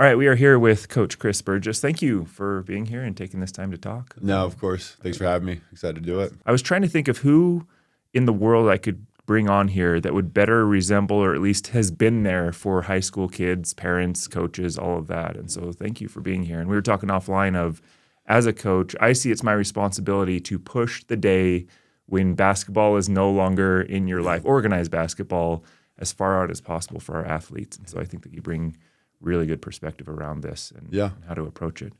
All right, we are here with Coach Chris Burgess. Thank you for being here and taking this time to talk. No, of course. Thanks for having me. Excited to do it. I was trying to think of who in the world I could bring on here that would better resemble, or at least has been there for high school kids, parents, coaches, all of that. And so thank you for being here. And we were talking offline of, as a coach, I see it's my responsibility to push the day when basketball is no longer in your life, organized basketball, as far out as possible for our athletes. And so I think that you bring really good perspective around this and how to approach it.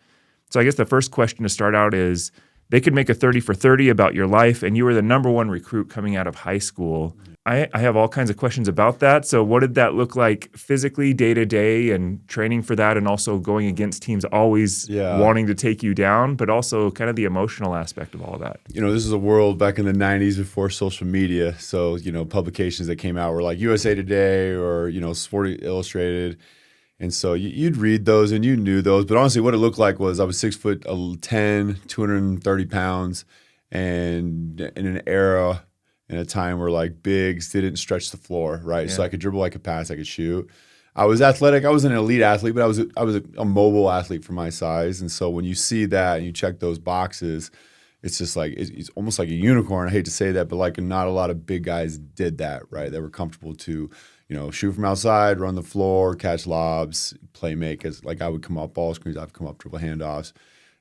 So I guess the first question to start out is, they could make a 30 for 30 about your life, and you were the number one recruit coming out of high school. I have all kinds of questions about that. So what did that look like physically, day to day, and training for that, and also going against teams always wanting to take you down, but also kind of the emotional aspect of all of that? You know, this is a world back in the 90s before social media. So, you know, publications that came out were like USA Today or, you know, Sport Illustrated. And so you'd read those and you knew those. But honestly, what it looked like was I was 6'10", 230 pounds, and in an era, in a time where like bigs didn't stretch the floor, right? Yeah. So I could dribble, I could pass, I could shoot. I was athletic. I wasn't an elite athlete, but I was a mobile athlete for my size. And so when you see that and you check those boxes, it's just like it's almost like a unicorn. I hate to say that, but like not a lot of big guys did that, right? They were comfortable to, you know, shoot from outside, run the floor, catch lobs, play make. As like I would come up ball screens, I'd come up dribble handoffs.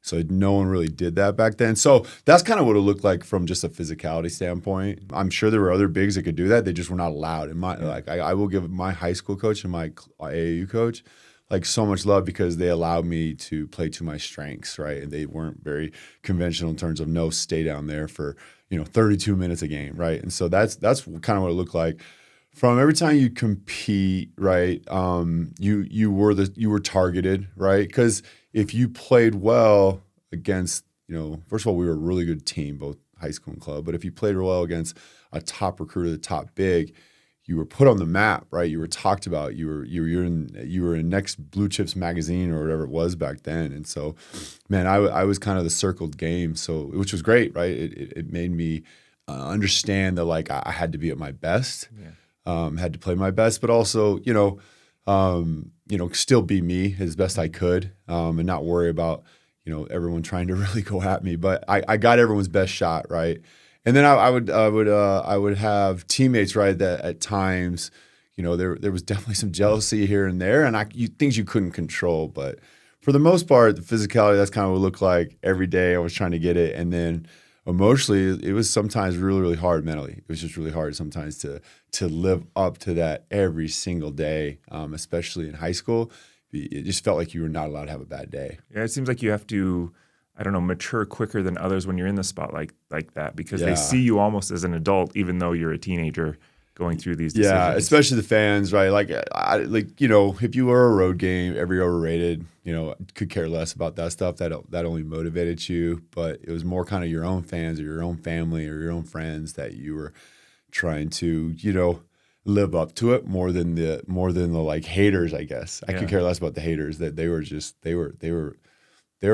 So no one really did that back then. So that's kind of what it looked like from just a physicality standpoint. I'm sure there were other bigs that could do that. They just were not allowed. And I will give my high school coach and my AAU coach like so much love because they allowed me to play to my strengths, right? And they weren't very conventional in terms of no, stay down there for, you know, 32 minutes a game, right? And so that's kind of what it looked like. From every time you compete, right, you were targeted, right? Because if you played well against, you know, first of all, we were a really good team, both high school and club. But if you played well against a top recruiter, the top big, you were put on the map, right? You were talked about. You were in Next Blue Chips magazine or whatever it was back then. And so, man, I was kind of the circled game, so which was great, right? It made me understand that like I had to be at my best. Yeah. Had to play my best, but also, still be me as best I could, and not worry about, you know, everyone trying to really go at me. But I got everyone's best shot, right? And then I would have teammates, right, that at times, you know, there was definitely some jealousy here and there, and things you couldn't control. But for the most part, the physicality, that's kind of what it looked like every day. I was trying to get it, and then emotionally, it was sometimes really, really hard mentally. It was just really hard sometimes to live up to that every single day, especially in high school. It just felt like you were not allowed to have a bad day. Yeah, it seems like you have to, I don't know, mature quicker than others when you're in the spotlight like that because they see you almost as an adult, even though you're a teenager going through these decisions. Yeah, especially the fans, right? Like you know, if you were a road game, every overrated, you know, could care less about that stuff. That only motivated you, but it was more kind of your own fans or your own family or your own friends that you were trying to, you know, live up to it more than the like haters, I guess. I could care less about the haters. That they were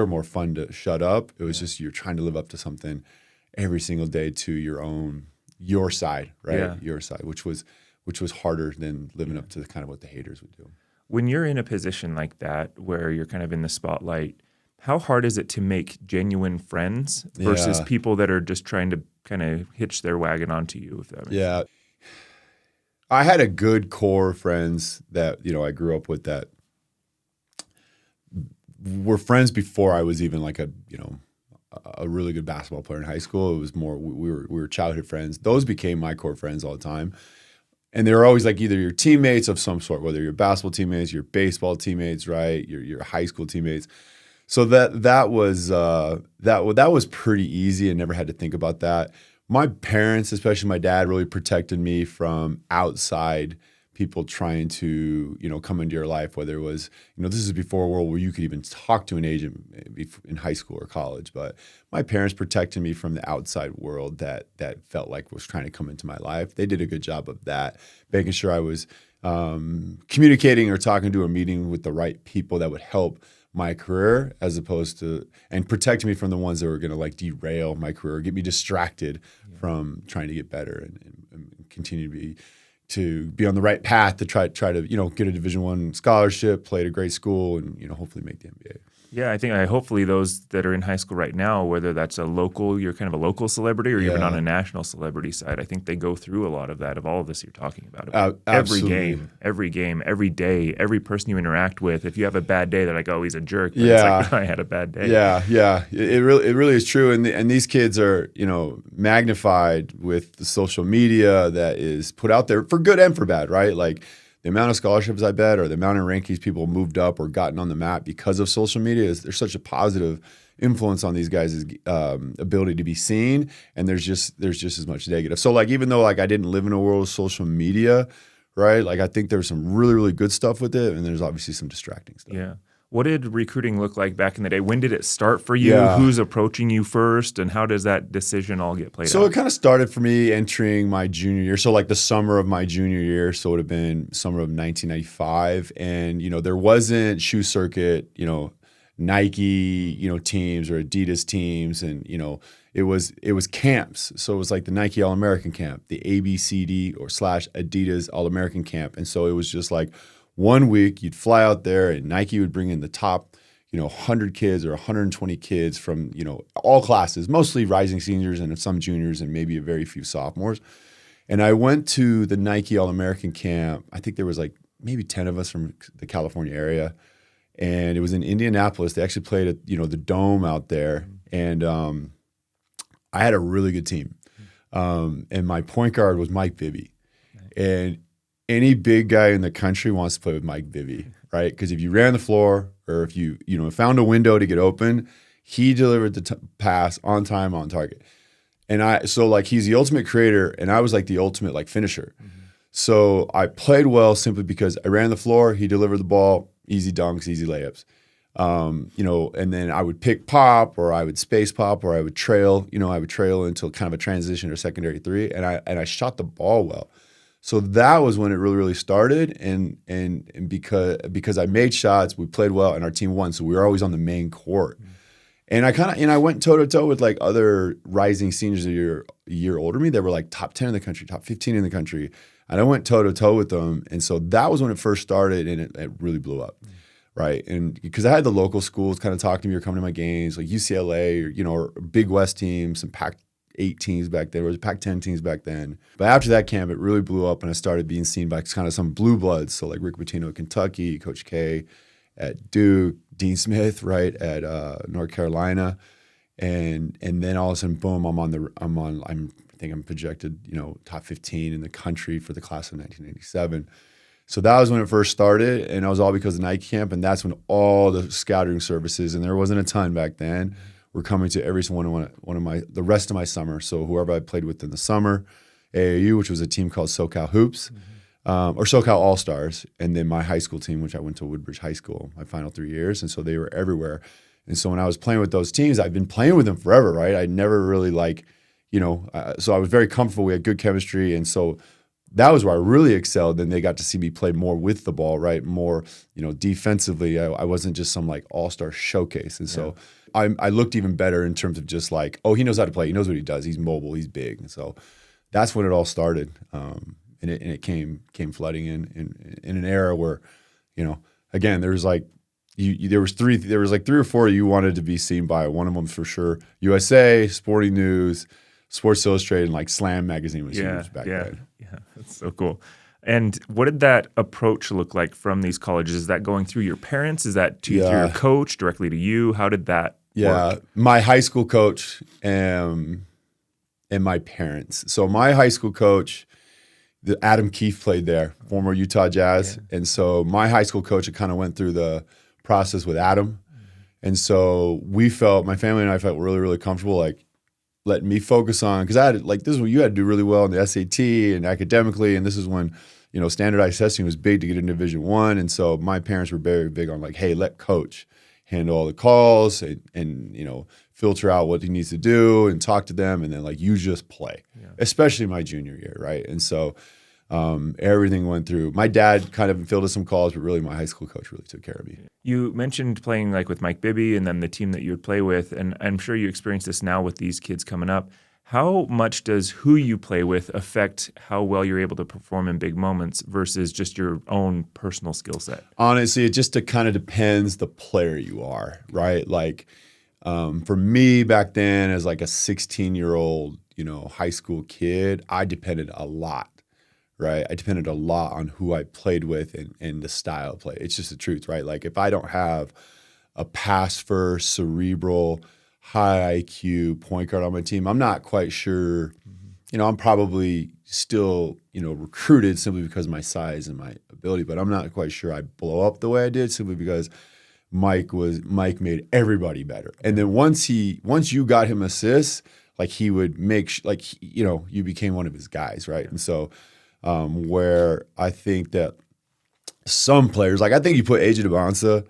more fun to shut up. It was just you're trying to live up to something every single day to your side, right? Yeah. Your side, which was harder than living up to the kind of what the haters would do. When you're in a position like that where you're kind of in the spotlight, how hard is it to make genuine friends versus people that are just trying to kind of hitch their wagon onto you, if that makes sense? I had a good core of friends that, you know, I grew up with that were friends before I was even like a really good basketball player in high school. It was more we were childhood friends. Those became my core friends all the time. And they were always like either your teammates of some sort, whether you're basketball teammates, your baseball teammates, right? Your high school teammates. So that was pretty easy. I never had to think about that. My parents, especially my dad, really protected me from outside people trying to, you know, come into your life, whether it was, you know, this is before a world where you could even talk to an agent in high school or college. But my parents protected me from the outside world that felt like was trying to come into my life. They did a good job of that, making sure I was communicating or talking to a meeting with the right people that would help my career, as opposed to, and protect me from the ones that were going to like derail my career, get me distracted from trying to get better and continue to be, to be on the right path to try to get a Division I scholarship, play at a great school, and hopefully make the NBA. Yeah, I think hopefully those that are in high school right now, whether that's you're kind of a local celebrity or even on a national celebrity side, I think they go through a lot of that, of all of this you're talking about. Every game, every day, every person you interact with, if you have a bad day, they're like, oh, he's a jerk. But it's like, I had a bad day. Yeah. It really is true. And these kids are, magnified with the social media that is put out there for good and for bad, right? Like, the amount of scholarships, I bet, or the amount of rankings people moved up or gotten on the map because of social media, there's such a positive influence on these guys' ability to be seen, and there's just as much negative. So, like, even though like I didn't live in a world of social media, right? Like, I think there's some really, really good stuff with it, and there's obviously some distracting stuff. Yeah. What did recruiting look like back in the day? When did it start for you? Yeah. Who's approaching you first? And how does that decision all get played out? So it kind of started for me entering my junior year. So like the summer of my junior year, so it would have been summer of 1995. And, there wasn't shoe circuit, Nike, teams or Adidas teams. And, it was camps. So it was like the Nike All-American camp, the ABCD or / Adidas All-American camp. And so it was just like, 1 week, you'd fly out there, and Nike would bring in the top, 100 kids or 120 kids from, all classes, mostly rising seniors and some juniors and maybe a very few sophomores. And I went to the Nike All-American camp. I think there was like maybe 10 of us from the California area. And it was in Indianapolis. They actually played at, the Dome out there. And I had a really good team. And my point guard was Mike Bibby. And any big guy in the country wants to play with Mike Bibby, right? Because if you ran the floor or if you found a window to get open, he delivered the pass on time, on target. And so he's the ultimate creator, and I was like the ultimate finisher. Mm-hmm. So I played well simply because I ran the floor, he delivered the ball, easy dunks, easy layups. And then I would pick pop, or I would space pop, or I would trail. I would trail until kind of a transition or secondary three, and I shot the ball well. So that was when it really, really started, and because I made shots, we played well, and our team won. So we were always on the main court, and I went toe to toe with other rising seniors a year older than me. They were top 10 in the country, top 15 in the country, and I went toe to toe with them. And so that was when it first started, and it really blew up, right? And because I had the local schools kind of talk to me or come to my games, like UCLA or Big West teams, some Pac-8 teams back then. There was Pac-10 teams back then. But after that camp, it really blew up, and I started being seen by kind of some blue bloods. So like Rick Majerus at Kentucky, Coach K at Duke, Dean Smith, right, at North Carolina, and then all of a sudden, boom, I think I'm projected, top 15 in the country for the class of 1987. So that was when it first started, and it was all because of the Nike camp, and that's when all the scouting services, and there wasn't a ton back then, were coming to every the rest of my summer. So whoever I played with in the summer, AAU, which was a team called SoCal Hoops, or SoCal All-Stars, and then my high school team, which I went to Woodbridge High School my final 3 years, and so they were everywhere. And so when I was playing with those teams, I've been playing with them forever, right? I never really so I was very comfortable. We had good chemistry, and so that was where I really excelled. Then they got to see me play more with the ball, right? More, defensively. I wasn't just some all-star showcase. And so I looked even better in terms of just he knows how to play. He knows what he does. He's mobile. He's big. And so that's when it all started. And it came flooding in an era where, again, there was there was 3 or 4 you wanted to be seen by. One of them for sure, USA, Sporting News, Sports Illustrated, and Slam magazine was huge back then. Yeah, that's so cool. And what did that approach look like from these colleges? Is that going through your parents? Is that through your coach, directly to you? How did that work? My high school coach and my parents. So my high school coach, Adam Keefe played there, former Utah Jazz. Yeah. And so my high school coach kind of went through the process with Adam. And so my family and I felt really, really comfortable, letting me focus on, because I had this is when you had to do really well in the SAT and academically, and this is when standardized testing was big to get into Division I, and so my parents were very big on hey, let coach handle all the calls and filter out what he needs to do and talk to them, and then you just play, especially my junior year, right? And so everything went through. My dad kind of fielded some calls, but really my high school coach really took care of me. You mentioned playing with Mike Bibby and then the team that you would play with, and I'm sure you experience this now with these kids coming up. How much does who you play with affect how well you're able to perform in big moments versus just your own personal skill set? Honestly, it just kind of depends the player you are, right? Like for me back then as like a 16-year-old, high school kid, I depended a lot, right? I depended a lot on who I played with and the style of play. It's just the truth, right? Like if I don't have a pass first, cerebral, high IQ point guard on my team, I'm not quite sure. I'm probably still, recruited simply because of my size and my ability, but I'm not quite sure I blow up the way I did simply because Mike made everybody better. And then once you got him assists, like he would make you became one of his guys, right? And so where I think that some players, like I think you put AJ DeBonsa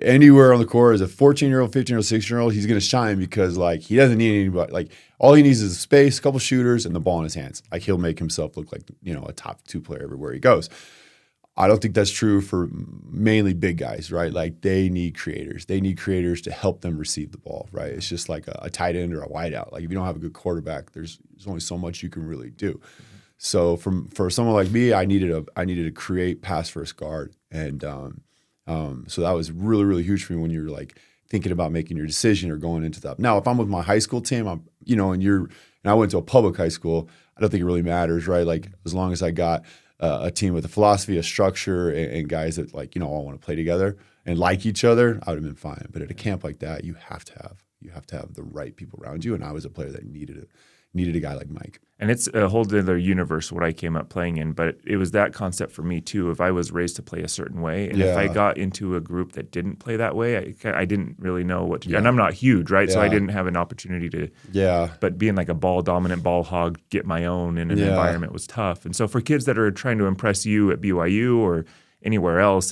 anywhere on the court as a 14-year-old, 15-year-old, 16-year-old, he's going to shine because like he doesn't need anybody. Like all he needs is space, a couple shooters, and the ball in his hands. Like he'll make himself look like a top 2 player everywhere he goes. I don't think that's true for mainly big guys, right? Like they need creators. They need creators to help them receive the ball, right? It's just like a tight end or a wideout. Like if you don't have a good quarterback, there's only so much you can really do. So for someone like me, I needed to create pass first guard, and so that was really, really huge for me when you're like thinking about making your decision or going into that. Now, if I'm with my high school team, and I went to a public high school, I don't think it really matters, right? Like as long as I got a team with a philosophy, a structure, and guys that all want to play together and like each other, I would have been fine. But at a camp like that, you have to have the right people around you. And I was a player that needed a guy like Mike. And it's a whole other universe what I came up playing in, but it was that concept for me too. If I was raised to play a certain way, and if I got into a group that didn't play that way, I didn't really know what to do. And I'm not huge, right? So I didn't have an opportunity to. Yeah. But being like a ball dominant, ball hog, get my own in an environment was tough. And so for kids that are trying to impress you at BYU or anywhere else,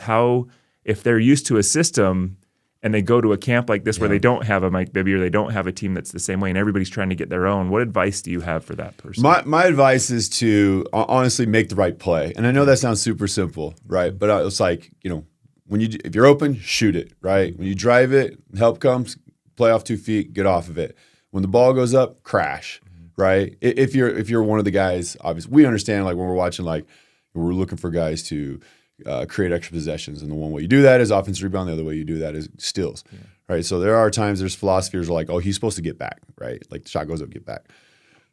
if they're used to a system and they go to a camp like this where they don't have a Mike Bibby or they don't have a team that's the same way and everybody's trying to get their own, what advice do you have for that person? My advice is to honestly make the right play. And I know that sounds super simple, right? But it's like, if you're open, shoot it, right? When you drive it, help comes, play off 2 feet, get off of it. When the ball goes up, crash, right? If you're one of the guys, obviously, we understand like when we're watching, like we're looking for guys to create extra possessions. And the one way you do that is offensive rebound. The other way you do that is steals, right? So there are times there's philosophers like, oh, he's supposed to get back, right? Like the shot goes up, get back.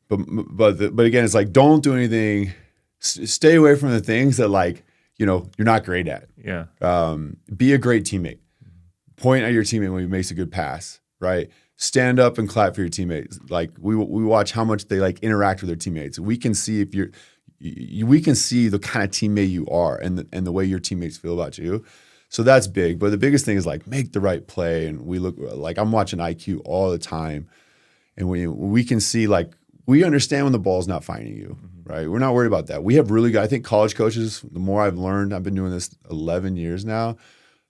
But again, it's like, don't do anything. Stay away from the things that like, you're not great at. Yeah. Be a great teammate. Point at your teammate when he makes a good pass, right? Stand up and clap for your teammates. Like we watch how much they like interact with their teammates. We can see we can see the kind of teammate you are and the way your teammates feel about you. So that's big. But the biggest thing is like make the right play. And we look like I'm watching IQ all the time. And we can see like we understand when the ball's not finding you, right? We're not worried about that. We have really good, I think college coaches, the more I've learned, I've been doing this 11 years now,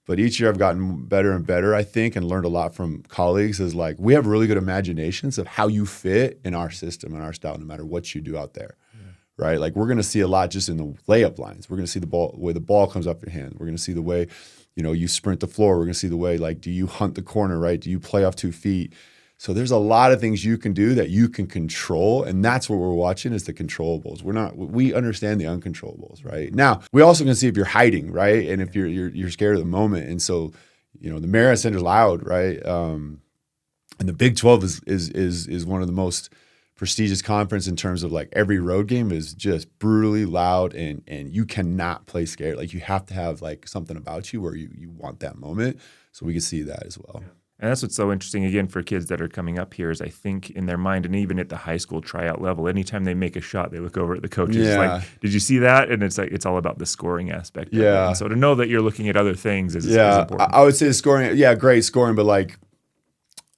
but each year I've gotten better and better, I think, and learned a lot from colleagues is like we have really good imaginations of how you fit in our system and our style, no matter what you do out there. Right, like we're going to see a lot just in the layup lines. We're going to see the way the ball comes off your hand. We're going to see the way, you sprint the floor. We're going to see the way, like, do you hunt the corner, right? Do you play off 2 feet? So there's a lot of things you can do that you can control, and that's what we're watching is the controllables. We understand the uncontrollables, right? Now we also can see if you're hiding, right, and if you're scared of the moment. And so, the Marriott Center's loud, right, and the Big 12 is one of the most prestigious conference in terms of like every road game is just brutally loud and you cannot play scared. Like you have to have like something about you where you want that moment. So we can see that as well. Yeah. And that's what's so interesting, again, for kids that are coming up here is I think in their mind, and even at the high school tryout level, anytime they make a shot, they look over at the coaches. Yeah. Like, did you see that? And it's like it's all about the scoring aspect. Yeah. Of it. And so to know that you're looking at other things is important. I would say the scoring, great scoring, but like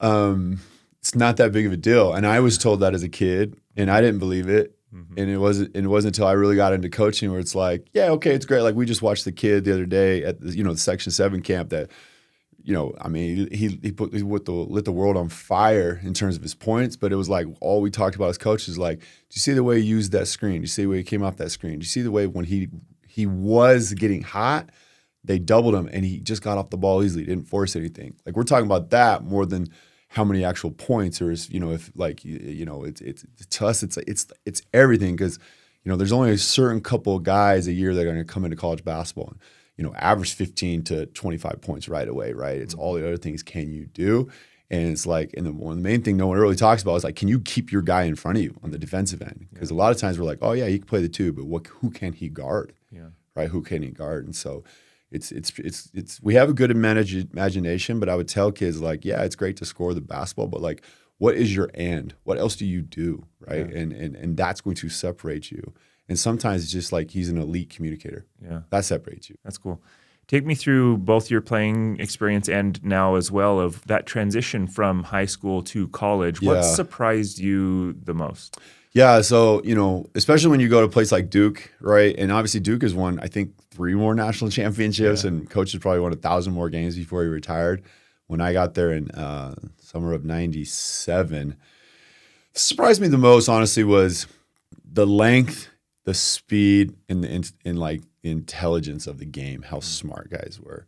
it's not that big of a deal. And I was told that as a kid, and I didn't believe it. Mm-hmm. And it wasn't until I really got into coaching where it's like, yeah, okay, it's great. Like we just watched the kid the other day at the Section 7 camp that, I mean, he lit the world on fire in terms of his points, but it was like all we talked about as coaches, like, do you see the way he used that screen? Do you see the way he came off that screen? Do you see the way when he was getting hot, they doubled him and he just got off the ball easily, didn't force anything. Like we're talking about that more than how many actual points, or is, if like, it's to us, it's everything. Cause there's only a certain couple of guys a year that are going to come into college basketball and, average 15 to 25 points right away. Right. It's all the other things. Can you do? And it's like, and the main thing no one really talks about is like, can you keep your guy in front of you on the defensive end? Because a lot of times we're like, oh yeah, he can play the two, but who can he guard? Yeah. Right? Who can he guard? And so it's we have a good imagination, but I would tell kids like, yeah, it's great to score the basketball, but like, what is your end? What else do you do? Right? Yeah. And that's going to separate you. And sometimes it's just like he's an elite communicator. Yeah. That separates you. That's cool. Take me through both your playing experience and now as well of that transition from high school to college. What surprised you the most? Yeah, so, especially when you go to a place like Duke, right? And obviously Duke has won, I think, 3 more national championships, and Coach has probably won 1,000 more games before he retired. When I got there in summer of '97, surprised me the most, honestly, was the length, the speed, and the intelligence of the game, how smart guys were.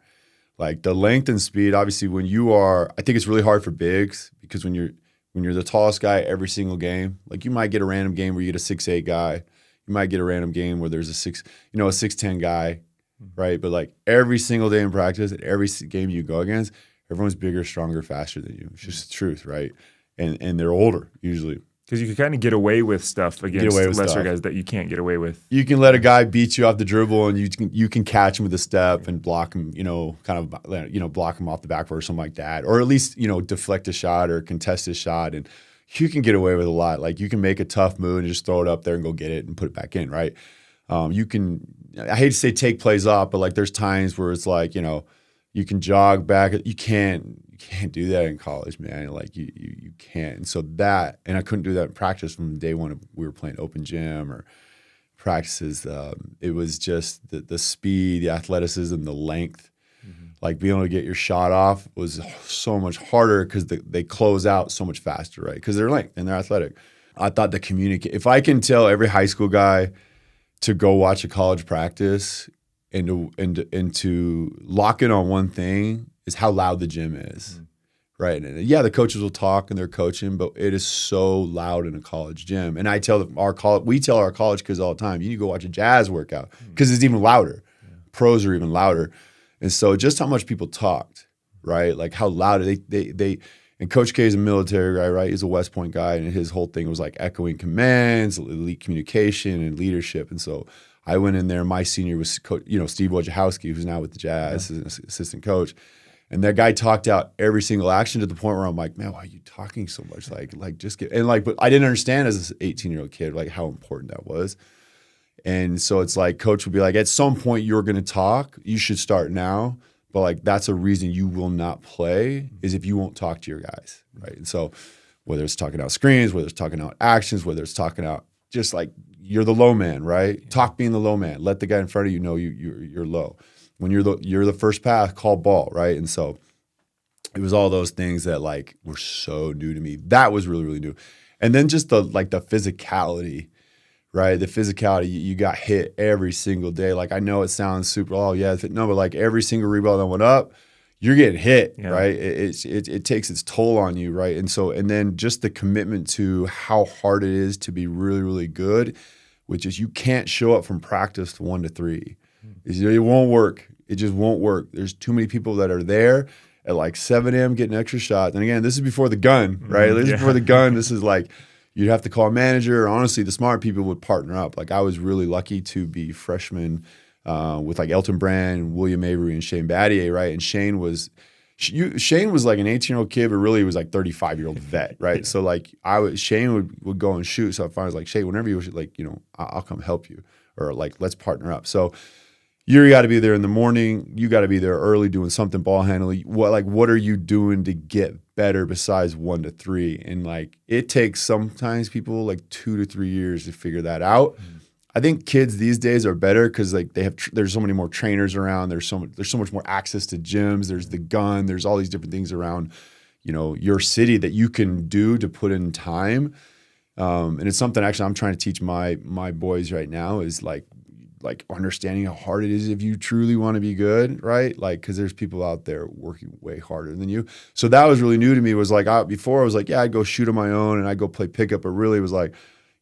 Like the length and speed, obviously I think it's really hard for bigs because when you're the tallest guy every single game, like you might get a random game where you get a 6'8" guy. You might get a random game where there's a 6'10" guy, right? But like every single day in practice and every game you go against, everyone's bigger, stronger, faster than you. It's just the truth, right? And they're older usually. Because you can kind of get away with stuff against lesser guys that you can't get away with. You can let a guy beat you off the dribble, and you can catch him with a step and block him, block him off the backboard or something like that, or at least deflect a shot or contest a shot, and you can get away with a lot. Like you can make a tough move and just throw it up there and go get it and put it back in, right? You can. I hate to say take plays off, but like there's times where it's like you can jog back. You can't do that in college, man. Like you can't. And so and I couldn't do that in practice from day one. We were playing open gym or practices. It was just the speed, the athleticism, the length. Mm-hmm. Like being able to get your shot off was so much harder because they close out so much faster, right? Because they're length and they're athletic. I thought if I can tell every high school guy to go watch a college practice and to lock in on one thing is how loud the gym is, right? And yeah, the coaches will talk and they're coaching, but it is so loud in a college gym. And we tell our college kids all the time, you need to go watch a jazz workout because it's even louder. Yeah. Pros are even louder. And so just how much people talked, right? Like how loud they and Coach K is a military guy, right? He's a West Point guy, and his whole thing was like echoing commands, elite communication, and leadership. And so I went in there. My senior was Steve Wojciechowski, who's now with the Jazz, as an assistant coach. And that guy talked out every single action to the point where I'm like, man, why are you talking so much? Like just get but I didn't understand as an 18-year-old kid like how important that was. And so it's like coach would be like, at some point you're going to talk. You should start now. But like that's a reason you will not play is if you won't talk to your guys, right? And so whether it's talking out screens, whether it's talking out actions, whether it's talking out just like you're the low man, right? Yeah. Talk being the low man. Let the guy in front of you know you're low. When you're the first pass, call ball, right? And so it was all those things that like were so new to me. That was really, really new. And then just the physicality, right? The physicality, you got hit every single day. Like I know it sounds super, but like every single rebound that went up, you're getting hit, right? It takes its toll on you, right? And then just the commitment to how hard it is to be really, really good, which is you can't show up from practice to 1 to 3. It won't work. It just won't work. There's too many people that are there at like 7 a.m. getting extra shots. And again, this is before the gun, right? This is before the gun. This is like you'd have to call a manager. Honestly, the smart people would partner up. Like I was really lucky to be freshman with like Elton Brand, William Avery, and Shane Battier, right? And Shane was like an 18-year-old kid, but really was like 35-year-old vet, right? So like Shane would go and shoot. So I was like, Shane, whenever you like, I'll come help you, or like let's partner up. So you got to be there in the morning. You got to be there early doing something ball handling. What are you doing to get better besides 1 to 3? And like it takes sometimes people like 2 to 3 years to figure that out. Mm-hmm. I think kids these days are better because like there's so many more trainers around. There's so much more access to gyms. There's the gun. There's all these different things around, your city that you can do to put in time. And it's something actually I'm trying to teach my boys right now is like like understanding how hard it is if you truly want to be good, right? Like, because there's people out there working way harder than you. So that was really new to me. Was like, before I was like, yeah, I'd go shoot on my own and I'd go play pickup, but really it was like,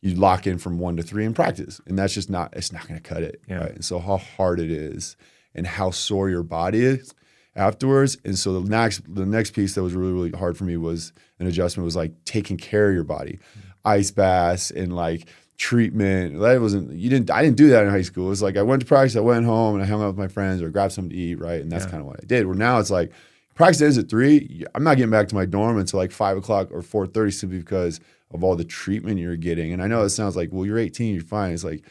you lock in from 1 to 3 in practice, and that's just not, it's not going to cut it, right? And so how hard it is and how sore your body is afterwards. And so the next piece that was really, really hard for me was an adjustment, was like taking care of your body, ice baths and like treatment. That wasn't, I didn't do that in high school. It was like, I went to practice, I went home and I hung out with my friends or grabbed something to eat, right? And that's kind of what I did. Where now it's like, practice ends at 3. I'm not getting back to my dorm until like 5 o'clock or 4:30 simply because of all the treatment you're getting. And I know it sounds like, well, you're 18, you're fine. It's like,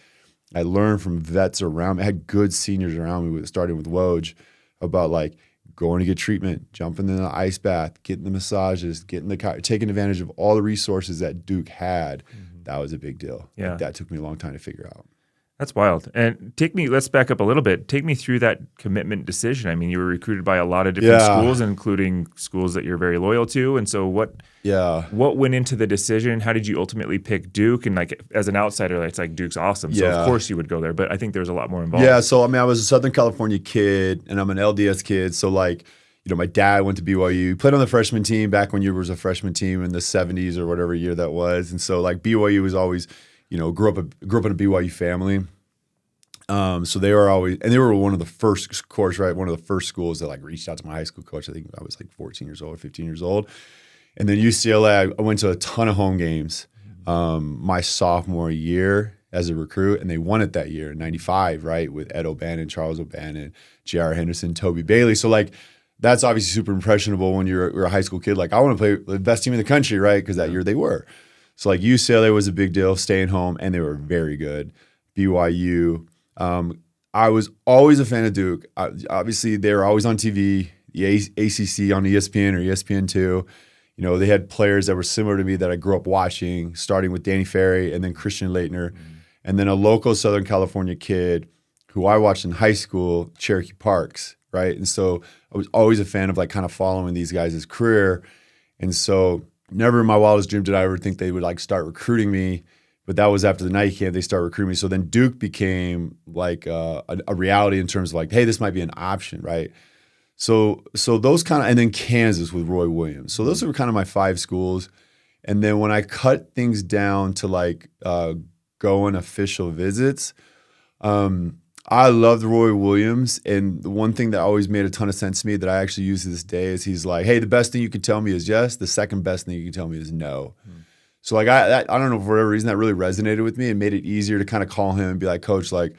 I learned from vets around me. I had good seniors around me, starting with Woj, about like going to get treatment, jumping in the ice bath, getting the massages, taking advantage of all the resources that Duke had. That was a big deal. Yeah. Like, that took me a long time to figure out. That's wild. And let's back up a little bit. Take me through that commitment decision. I mean, you were recruited by a lot of different schools, including schools that you're very loyal to. And so what went into the decision? How did you ultimately pick Duke? And like, as an outsider, it's like, Duke's awesome. So of course you would go there, but I think there's a lot more involved. Yeah. So, I mean, I was a Southern California kid and I'm an LDS kid. So like, you know, my dad went to BYU, he played on the freshman team back when you was a freshman team in the 70s or whatever year that was. And so like BYU was always, you know, grew up in a BYU family. So they were one of the first, of course, right? One of the first schools that like reached out to my high school coach. I think I was like 14 years old, 15 years old. And then UCLA, I went to a ton of home games my sophomore year as a recruit, and they won it that year in 95, right? With Ed O'Bannon, Charles O'Bannon, J.R. Henderson, Toby Bailey. So like, that's obviously super impressionable when you're a high school kid. Like, I want to play the best team in the country, right? Because that year they were. So like UCLA was a big deal, staying home, and they were very good. BYU. I was always a fan of Duke. Obviously, they were always on TV, the ACC on ESPN or ESPN2. You know, they had players that were similar to me that I grew up watching, starting with Danny Ferry and then Christian Laettner, and then a local Southern California kid who I watched in high school, Cherokee Parks, right? And so I was always a fan of like kind of following these guys' career. And so never in my wildest dream did I ever think they would like start recruiting me. But that was after the night camp, they started recruiting me. So then Duke became like a reality in terms of like, hey, this might be an option, right? So those kind of, and then Kansas with Roy Williams. So those were kind of my 5 schools. And then when I cut things down to like go on official visits, I loved Roy Williams. And the one thing that always made a ton of sense to me that I actually use to this day is he's like, hey, the best thing you can tell me is yes. The second best thing you can tell me is no. So like I don't know, for whatever reason that really resonated with me and made it easier to kind of call him and be like, Coach, like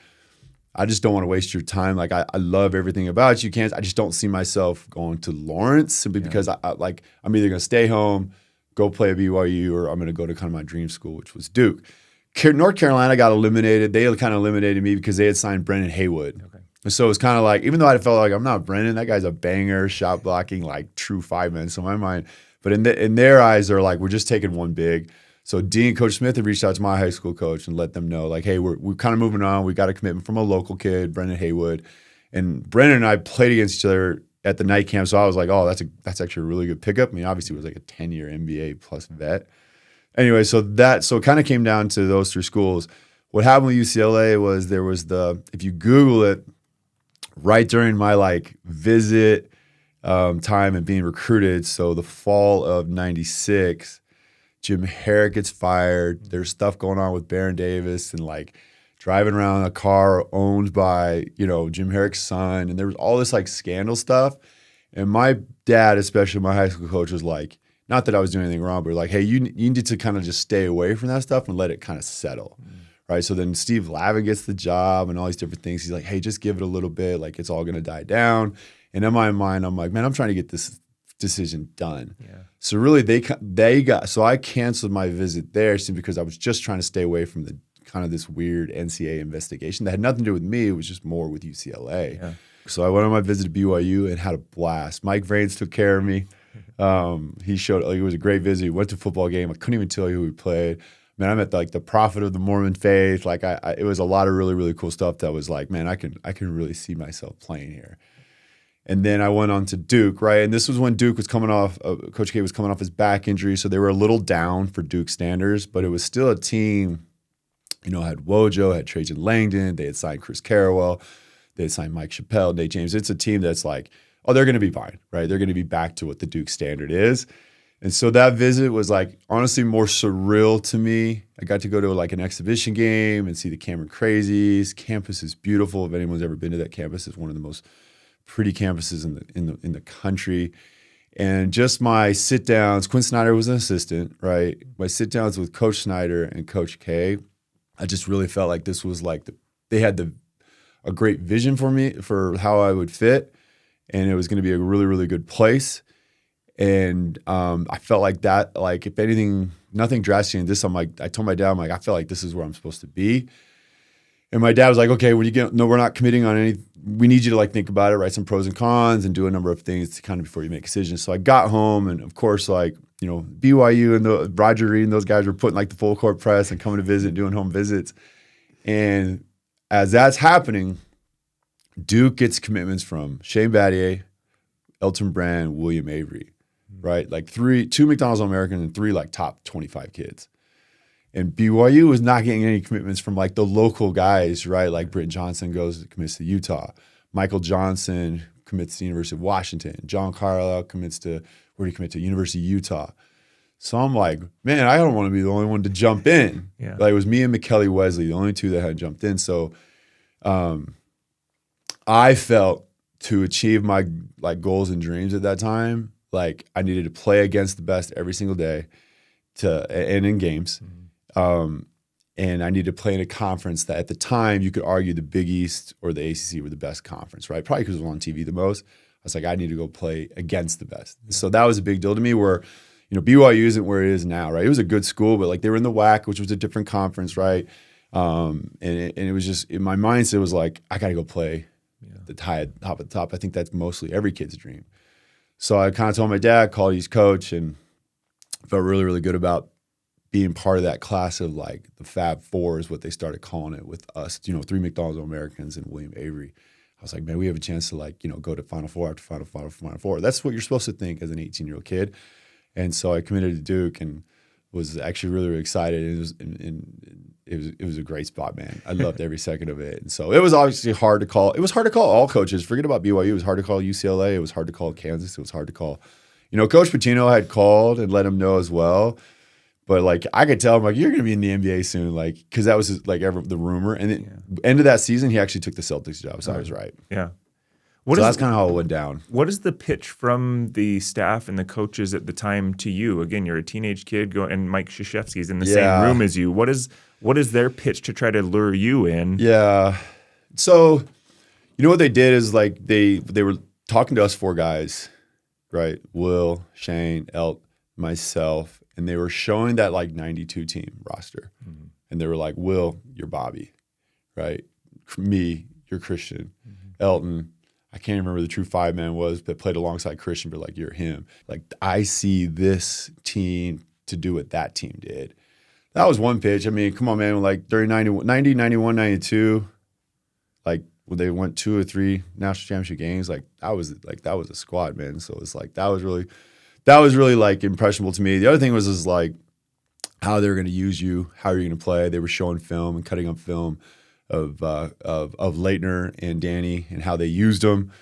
I just don't want to waste your time. Like I love everything about you, Kansas. I just don't see myself going to Lawrence simply because I'm either going to stay home, go play at BYU, or I'm going to go to kind of my dream school, which was Duke. North Carolina got eliminated. They kind of eliminated me because they had signed Brennan Haywood. Okay. And so it's kind of like, even though I felt like I'm not Brennan, that guy's a banger, shot blocking, like true 5-man. So in my mind. But in their eyes, they're like, we're just taking one big. So Coach Smith had reached out to my high school coach and let them know, like, hey, we're kind of moving on. We got a commitment from a local kid, Brendan Haywood. And Brendan and I played against each other at the night camp. So I was like, oh, that's actually a really good pickup. I mean, obviously it was like a 10-year NBA plus vet. Anyway, so it kind of came down to those 3 schools. What happened with UCLA was if you Google it, right during my like visit time and being recruited, so the fall of 96, Jim Herrick gets fired. There's stuff going on with Baron Davis and like driving around a car owned by, you know, Jim Herrick's son. And there was all this like scandal stuff. And my dad, especially my high school coach, was like, not that I was doing anything wrong, but like, hey, you need to kind of just stay away from that stuff and let it kind of settle. Right. So then Steve Lavin gets the job and all these different things. He's like, hey, just give it a little bit. Like it's all going to die down. And in my mind, I'm like, man, I'm trying to get this decision done. Yeah. So really so I canceled my visit there simply because I was just trying to stay away from the kind of this weird NCAA investigation that had nothing to do with me. It was just more with UCLA. Yeah. So I went on my visit to BYU and had a blast. Mike Vrains took care of me. He showed, like, it was a great visit. We went to a football game. I couldn't even tell you who we played. Man, I met like the prophet of the Mormon faith. Like it was a lot of really, really cool stuff that was like, man, I can really see myself playing here. And then I went on to Duke, right? And this was when Duke was coming off, Coach K was coming off his back injury. So they were a little down for Duke standards, but it was still a team had Wojo, had Trajan Langdon, they had signed Chris Carrawell, they had signed Mike Chappelle, Nate James. It's a team that's like, oh, they're going to be fine, right? They're going to be back to what the Duke standard is. And so that visit was like honestly more surreal to me. I got to go to like an exhibition game and see the Cameron Crazies. Campus is beautiful. If anyone's ever been to that campus, it's one of the most pretty campuses in the country. And just my sit downs, Quinn Snyder was an assistant, right? My sit downs with Coach Snyder and Coach K, I just really felt like this was like they had a great vision for me for how I would fit, and it was going to be a really, really good place. And I felt like that, like if anything, nothing drastic in this. I told my dad, I feel like this is where I'm supposed to be. And my dad was like, okay, we're not committing on any. We need you to like think about it, write some pros and cons, and do a number of things to kind of before you make decisions. So I got home, and of course, like BYU and the Roger Reed and those guys were putting like the full court press and coming to visit, doing home visits. And as that's happening, Duke gets commitments from Shane Battier, Elton Brand, William Avery, right? Like two McDonald's All-Americans and 3 like top 25 kids. And BYU was not getting any commitments from like the local guys, right? Like Britton Johnson commits to Utah. Michael Johnson commits to the University of Washington. John Carlisle commits to, where did he commit to? University of Utah. So I'm like, man, I don't want to be the only one to jump in. Yeah. Like it was me and McKelly Wesley, the only two that had jumped in. So I felt to achieve my like goals and dreams at that time, like I needed to play against the best every single day and in games. And I needed to play in a conference that at the time you could argue the Big East or the ACC were the best conference, right? Probably because it was on TV the most. I was like, I need to go play against the best. Yeah. So that was a big deal to me where, BYU isn't where it is now, right? It was a good school, but like they were in the WAC, which was a different conference, right? And it was just, in my mindset was like, I got to go play the top at the top. I think that's mostly every kid's dream. So I kind of told my dad, called his coach, and felt really, really good about being part of that class of like the Fab Four is what they started calling it with us, 3 McDonald's All-Americans and William Avery. I was like, man, we have a chance to like, go to Final Four after Final Four. That's what you're supposed to think as an 18-year-old kid. And so I committed to Duke and was actually really, really excited. It was a great spot, man. I loved every second of it. And so it was obviously hard to call. It was hard to call all coaches. Forget about BYU. It was hard to call UCLA. It was hard to call Kansas. It was hard to call. Coach Pitino had called and let him know as well. But like I could tell him like you're going to be in the NBA soon, like because that was like the rumor. And then end of that season, he actually took the Celtics job. So I was right. Yeah. So that's kind of how it went down. What is the pitch from the staff and the coaches at the time to you? Again, you're a teenage kid, and Mike Krzyzewski is in the same room as you. What is their pitch to try to lure you in? Yeah. So, what they did is like they were talking to us 4 guys, right? Will, Shane, Elt, myself, and they were showing that like 92 team roster. Mm-hmm. And they were like, Will, you're Bobby, right? Me, you're Christian. Mm-hmm. Elton, I can't remember the true 5-man was, but played alongside Christian, but like, you're him. Like, I see this team to do what that team did. That was one pitch. I mean, come on, man. Like, during 90, 91, 92, like, when they went 2 or 3 national championship games, like, that was a squad, man. So it's like, that was really like impressionable to me. The other thing was like how they were going to use you, how you're going to play. They were showing film and cutting up film of Leitner and Danny and how they used them.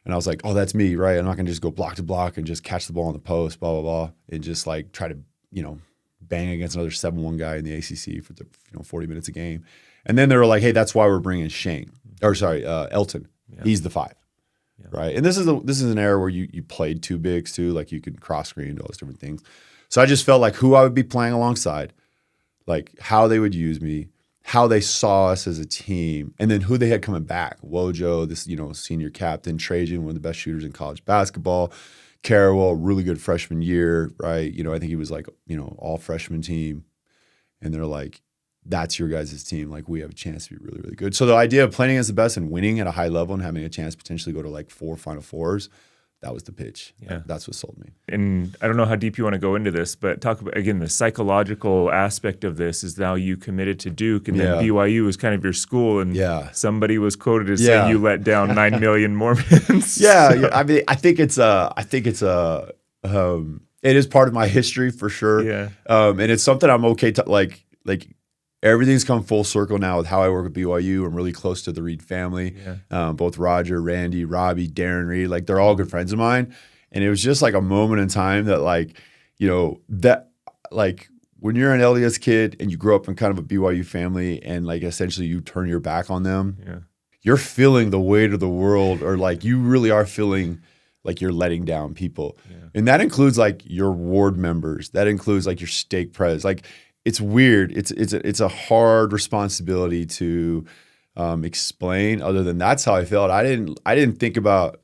And I was like, oh, that's me, right? I'm not going to just go block to block and just catch the ball on the post, blah, blah, blah, and just like try to, bang against another 7-1 guy in the ACC for 40 minutes a game. And then they were like, hey, that's why we're bringing Elton. Yeah. He's the 5. Yeah. Right. And this is an era where you played 2 bigs too, like you could cross screen and all those different things. So I just felt like who I would be playing alongside, like how they would use me, how they saw us as a team, and then who they had coming back. Wojo, this senior captain, Trajan, one of the best shooters in college basketball, Carrawell, really good freshman year, right? I think he was like all freshman team, and they're like, that's your guys' team. Like, we have a chance to be really, really good. So the idea of playing against the best and winning at a high level and having a chance to potentially go to like 4 Final Fours, that was the pitch. Yeah. That's what sold me. And I don't know how deep you want to go into this, but talk about, again, the psychological aspect of this is now you committed to Duke, and then BYU was kind of your school, and somebody was quoted as saying you let down 9 million Mormons. I mean, I think it is part of my history for sure. Yeah. And it's something I'm okay to like everything's come full circle now with how I work with BYU. I'm really close to the Reed family. Yeah. Both Roger, Randy, Robbie, Darren Reed, like they're all good friends of mine. And it was just like a moment in time that like, that like when you're an LDS kid and you grow up in kind of a BYU family and like essentially you turn your back on them, you're feeling the weight of the world, or like you really are feeling like you're letting down people. And that includes like your ward members. That includes like your stake pres. Like it's weird. It's a hard responsibility to explain, other than that's how I felt. I didn't think about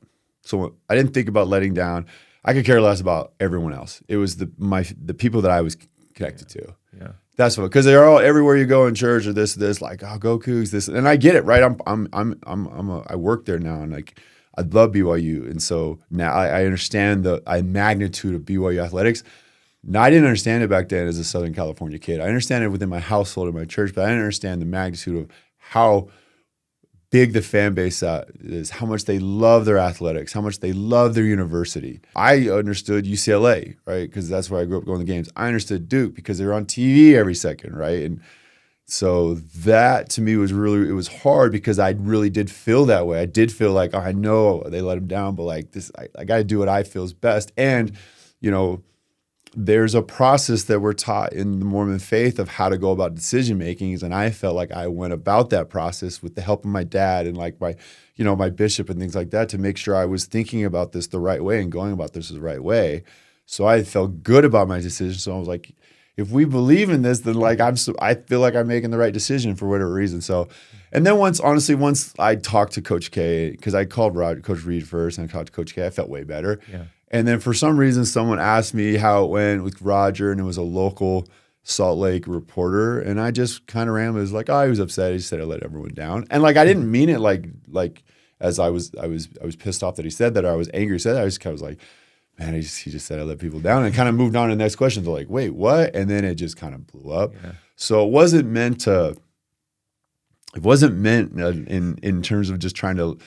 letting down. I could care less about everyone else. It was the people that I was connected to. Yeah. That's what, because they're all everywhere you go in church or this, like, oh, go Cougs, this, and I get it, right? I work there now, and like I love BYU, and so now I understand the magnitude of BYU athletics. Now, I didn't understand it back then as a Southern California kid. I understand it within my household and my church, but I didn't understand the magnitude of how big the fan base is, how much they love their athletics, how much they love their university. I understood UCLA, right? Because that's where I grew up going to games. I understood Duke because they were on TV every second, right? And so that to me was it was hard, because I really did feel that way. I did feel like, oh, I know they let him down, but like this, I got to do what I feel is best. And, there's a process that we're taught in the Mormon faith of how to go about decision makings, and I felt like I went about that process with the help of my dad and like my bishop and things like that, to make sure I was thinking about this the right way and going about this the right way. So I felt good about my decision. So I was like, if we believe in this, then like I feel like I'm making the right decision for whatever reason. So, and then once I talked to Coach K, because I called Coach Reed first and I talked to Coach K, I felt way better. Yeah. And then for some reason, someone asked me how it went with Roger, and it was a local Salt Lake reporter, and I just kind of randomly was like, "Oh, he was upset. He said I let everyone down," and like I didn't mean it like as I was pissed off that he said that, or I was angry he said that. I just kind of was like, "Man, he just said I let people down," and kind of moved on to the next question. They're like, "Wait, what?" And then it just kind of blew up. Yeah. So it wasn't meant in terms of just trying to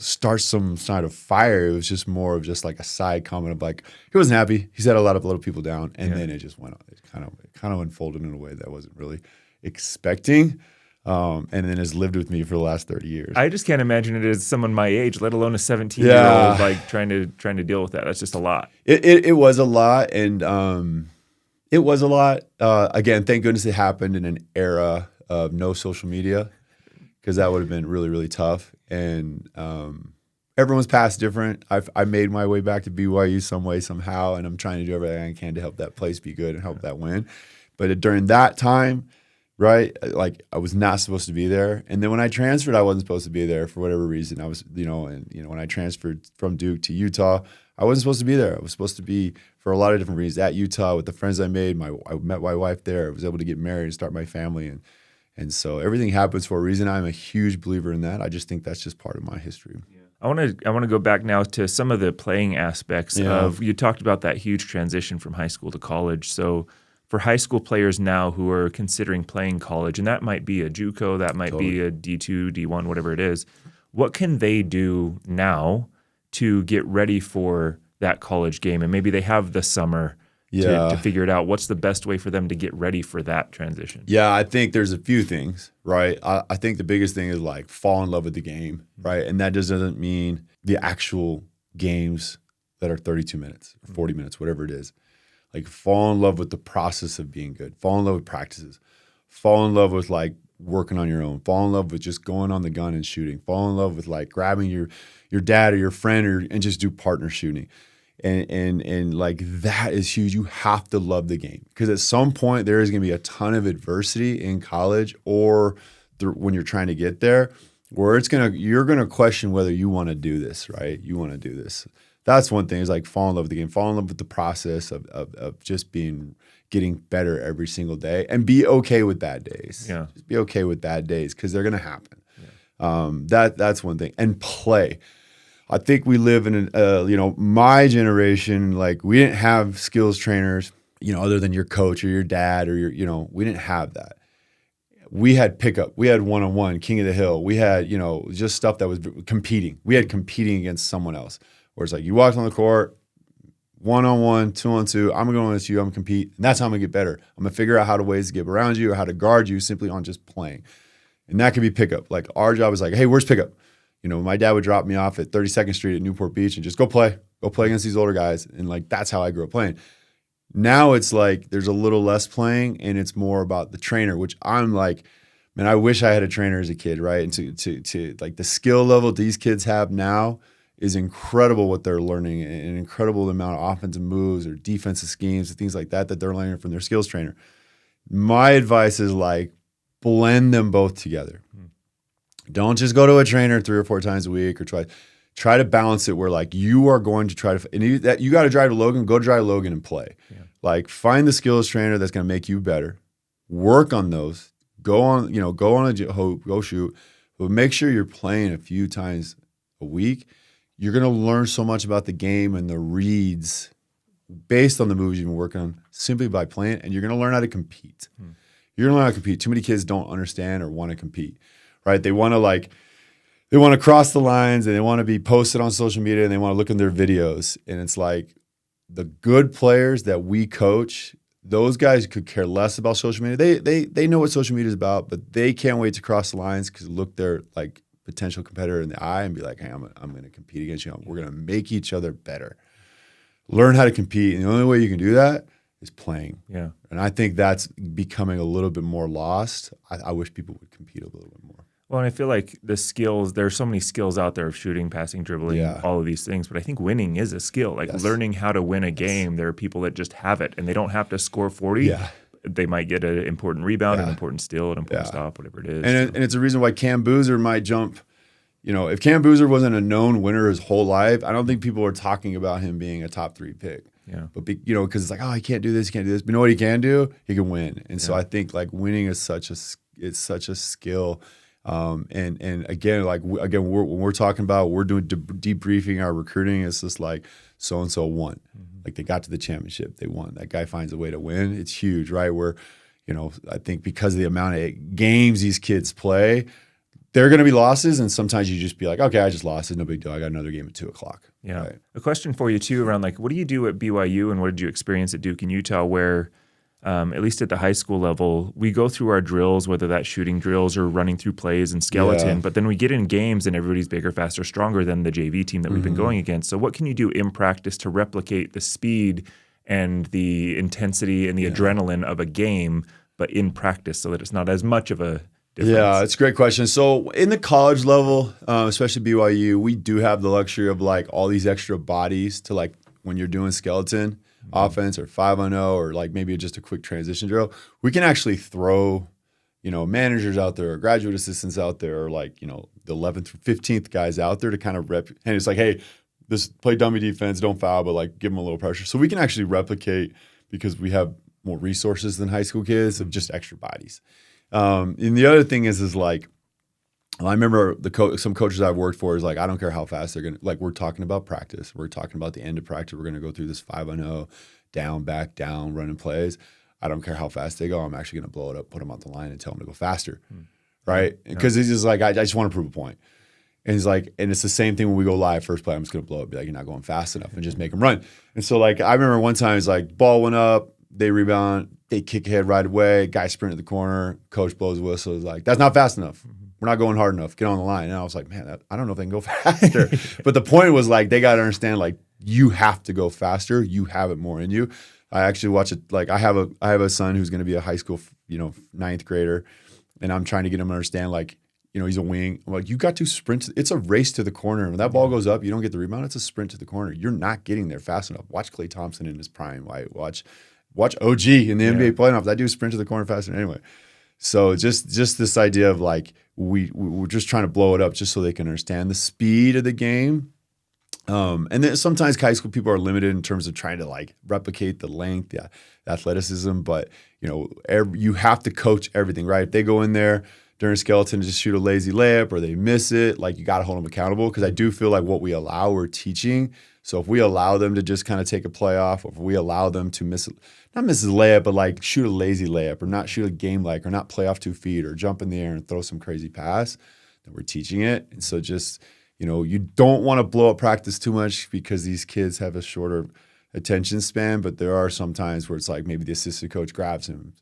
start some side of fire. It was just more of just like a side comment of like, he wasn't happy. He said a lot of people down, and then it just went on. It kind of unfolded in a way that I wasn't really expecting, and then has lived with me for the last 30 years. I just can't imagine it as someone my age, let alone a 17-year-old, like trying to deal with that. That's just a lot. It was a lot, and it was a lot. Again, thank goodness it happened in an era of no social media, because that would have been really, really tough. And everyone's path's different. I made my way back to BYU some way, somehow, and I'm trying to do everything I can to help that place be good and help that win. But during that time, right, like I was not supposed to be there. And then when I transferred, I wasn't supposed to be there for whatever reason. I was, when I transferred from Duke to Utah, I wasn't supposed to be there. I was supposed to be for a lot of different reasons at Utah with the friends I made. I met my wife there. I was able to get married and start my family, and so everything happens for a reason. I'm a huge believer in that. I just think that's just part of my history. Yeah. I want to go back now to some of the playing aspects of, you talked about that huge transition from high school to college. So for high school players now who are considering playing college, and that might be a JUCO, that might be a D2, D1, whatever it is, what can they do now to get ready for that college game? And maybe they have the summer to figure it out. What's the best way for them to get ready for that transition? Yeah, I think there's a few things, right? I think the biggest thing is like fall in love with the game, right? And that just doesn't mean the actual games that are 32 minutes, 40 minutes, whatever it is. Like fall in love with the process of being good. Fall in love with practices. Fall in love with like working on your own. Fall in love with just going on the gun and shooting. Fall in love with like grabbing your dad or your friend and just do partner shooting. And like that is huge. You have to love the game, because at some point there is going to be a ton of adversity in college or when you're trying to get there, where you're gonna question whether you want to do this, right? You want to do this. That's one thing, is like fall in love with the game, fall in love with the process of just getting better every single day, and be okay with bad days. Yeah, just be okay with bad days, because they're gonna happen. Yeah. That's one thing, and play. I think we live in my generation, like we didn't have skills trainers, other than your coach or your dad or we didn't have that. We had pickup, we had one-on-one, king of the hill. We had, just stuff that was competing. We had competing against someone else, where it's like you walked on the court, 1-on-1, 2-on-2. I'm going to go against you. I'm going to compete. And that's how I'm going to get better. I'm going to figure out how to ways to get around you or how to guard you simply on just playing. And that could be pickup. Like our job is like, hey, where's pickup? You know, my dad would drop me off at 32nd Street at Newport Beach and just go play against these older guys. And like, that's how I grew up playing. Now it's like there's a little less playing and it's more about the trainer, which I'm like, man, I wish I had a trainer as a kid, right? And to like the skill level these kids have now is incredible what they're learning, and an incredible amount of offensive moves or defensive schemes and things like that they're learning from their skills trainer. My advice is like blend them both together. Don't just go to a trainer 3 or 4 times a week or try to balance it where like you are going to try to, and you got to drive to Logan, go drive Logan and play. Yeah. Like find the skills trainer that's going to make you better. Work on those. Go shoot, but make sure you're playing a few times a week. You're going to learn so much about the game and the reads based on the moves you've been working on simply by playing, and you're going to learn how to compete. You're going to learn how to compete. Too many kids don't understand or want to compete, right? They want to cross the lines and they want to be posted on social media and they want to look in their videos. And it's like the good players that we coach, those guys could care less about social media. They know what social media is about, but they can't wait to cross the lines because look their like potential competitor in the eye and be like, hey, I'm going to compete against you. We're going to make each other better. Learn how to compete. And the only way you can do that is playing. Yeah. And I think that's becoming a little bit more lost. I wish people would compete a little bit more. Well, and I feel like the skills, there's so many skills out there of shooting, passing, dribbling, all of these things. But I think winning is a skill. Like learning how to win a game, there are people that just have it and they don't have to score 40. Yeah. They might get an important rebound, an important steal, an important stop, whatever it is. And it's a reason why Cam Boozer might jump. You know, if Cam Boozer wasn't a known winner his whole life, I don't think people are talking about him being a top 3 pick. Yeah. But, because it's like, oh, he can't do this, he can't do this. But you know what he can do? He can win. And so I think, like, winning is such a skill. And again, when we're talking about, we're doing debriefing our recruiting, it's just like so-and-so won. Like they got to the championship, they won. That guy finds a way to win. It's huge, right? Where, I think because of the amount of games these kids play, there are going to be losses, and sometimes you just be like, okay, I just lost. It's no big deal. I got another game at 2:00. Yeah. Right? A question for you too around like, what do you do at BYU and what did you experience at Duke and Utah where at least at the high school level, we go through our drills, whether that's shooting drills or running through plays and skeleton, but then we get in games and everybody's bigger, faster, stronger than the JV team that we've been going against. So what can you do in practice to replicate the speed and the intensity and the adrenaline of a game, but in practice so that it's not as much of a difference? Yeah, it's a great question. So in the college level, especially BYU, we do have the luxury of like all these extra bodies to like when you're doing skeleton offense or 5-on-0 or like maybe just a quick transition drill, we can actually throw, managers out there or graduate assistants out there or like, the 11th or 15th guys out there to kind of rep. And it's like, hey, this play dummy defense, don't foul, but like give them a little pressure. So we can actually replicate because we have more resources than high school kids of just extra bodies. And the other thing is like, I remember some coaches I've worked for is like, I don't care how fast they're going to, like we're talking about practice. We're talking about the end of practice. We're going to go through this 5-on-0, down, back, down, running plays. I don't care how fast they go. I'm actually going to blow it up, put them on the line and tell them to go faster. Right? Because he's just like, I just want to prove a point. And he's like, and it's the same thing when we go live first play. I'm just going to blow it, be like, you're not going fast enough and just make them run. And so like, I remember one time it's like ball went up, they rebound, they kick ahead right away, guy sprint at the corner, coach blows a whistle. He's like, that's not fast enough. We're not going hard enough. Get on the line. And I was like, man, I don't know if they can go faster. But the point was like, they got to understand like you have to go faster. You have it more in you. I actually watch it. Like I have a son who's going to be a high school, 9th grader. And I'm trying to get him to understand like, he's a wing. I'm like, you got to sprint. It's a race to the corner. When that ball goes up, you don't get the rebound. It's a sprint to the corner. You're not getting there fast enough. Watch Klay Thompson in his prime. Watch OG in the NBA playoffs. That dude sprint to the corner faster anyway. So just this idea of like we're just trying to blow it up just so they can understand the speed of the game. And then sometimes high school people are limited in terms of trying to like replicate the length, the athleticism. But you have to coach everything, right? If they go in there during skeleton and just shoot a lazy layup or they miss it, like you got to hold them accountable because I do feel like what we allow, we're teaching. So if we allow them to just kind of take a play off, or if we allow them to not miss a layup, but like shoot a lazy layup or not shoot a game like or not play off 2 feet or jump in the air and throw some crazy pass, then we're teaching it. And so just, you don't want to blow up practice too much because these kids have a shorter attention span, but there are some times where it's like maybe the assistant coach grabs him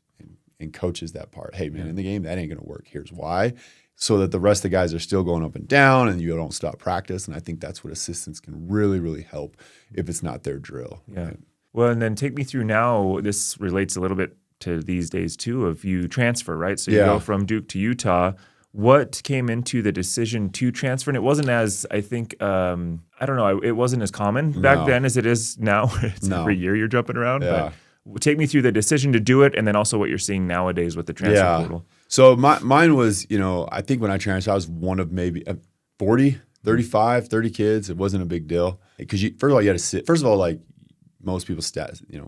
and coaches that part. Hey, man, in the game, that ain't going to work. Here's why. So that the rest of the guys are still going up and down and you don't stop practice. And I think that's what assistants can really, really help if it's not their drill. Yeah. Right? Well, and then take me through now. This relates a little bit to these days too, of you transfer, right? So you go from Duke to Utah. What came into the decision to transfer? And it wasn't as, I think, I don't know, it wasn't as common back then as it is now. It's every year you're jumping around. Yeah. But take me through the decision to do it and then also what you're seeing nowadays with the transfer portal. So mine was, I think when I transferred, I was one of maybe 40, 35, 30 kids. It wasn't a big deal. Because first of all, you had to sit. First of all, like most people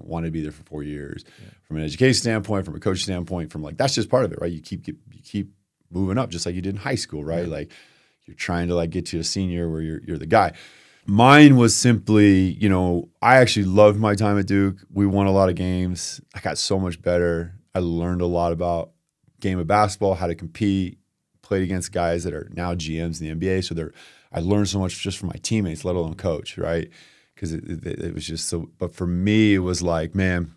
wanted to be there for 4 years. Yeah. From an education standpoint, from a coach standpoint, from like, that's just part of it, right? You keep moving up just like you did in high school, right? Yeah. Like you're trying to like get to a senior where you're the guy. Mine was simply, I actually loved my time at Duke. We won a lot of games. I got so much better. I learned a lot about game of basketball, how to compete, played against guys that are now GMs in the NBA. So I learned so much just from my teammates, let alone coach, right? Because it was just so, but for me, it was like, man,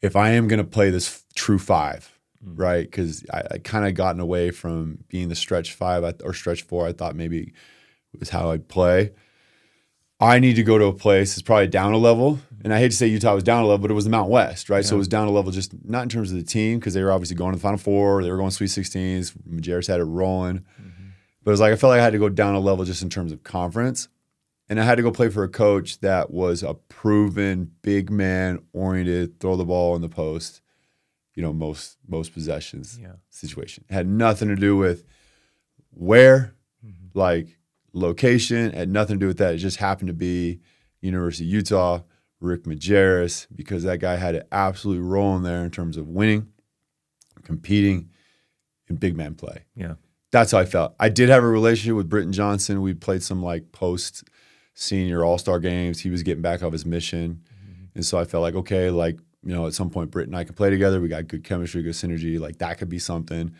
if I am going to play this true five, right? Because I kind of gotten away from being the stretch five or stretch four. I thought maybe it was how I'd play. I need to go to a place that's probably down a level. And I hate to say Utah was down a level, but it was the Mountain West, right? Yeah. So it was down a level, just not in terms of the team, because they were obviously going to the Final Four. They were going Sweet 16s. Majerus had it rolling. But it was like I felt like I had to go down a level just in terms of conference. And I had to go play for a coach that was a proven, big man, oriented, throw the ball in the post, most possessions situation. It had nothing to do with where, like location, it had nothing to do with that. It just happened to be University of Utah, Rick Majerus, because that guy had it absolutely rolling there in terms of winning, competing, and big man play. Yeah. That's how I felt. I did have a relationship with Britton Johnson. We played some like post-senior all-star games. He was getting back off his mission. And so I felt like, okay, like, at some point Britton and I could play together. We got good chemistry, good synergy. Like that could be something.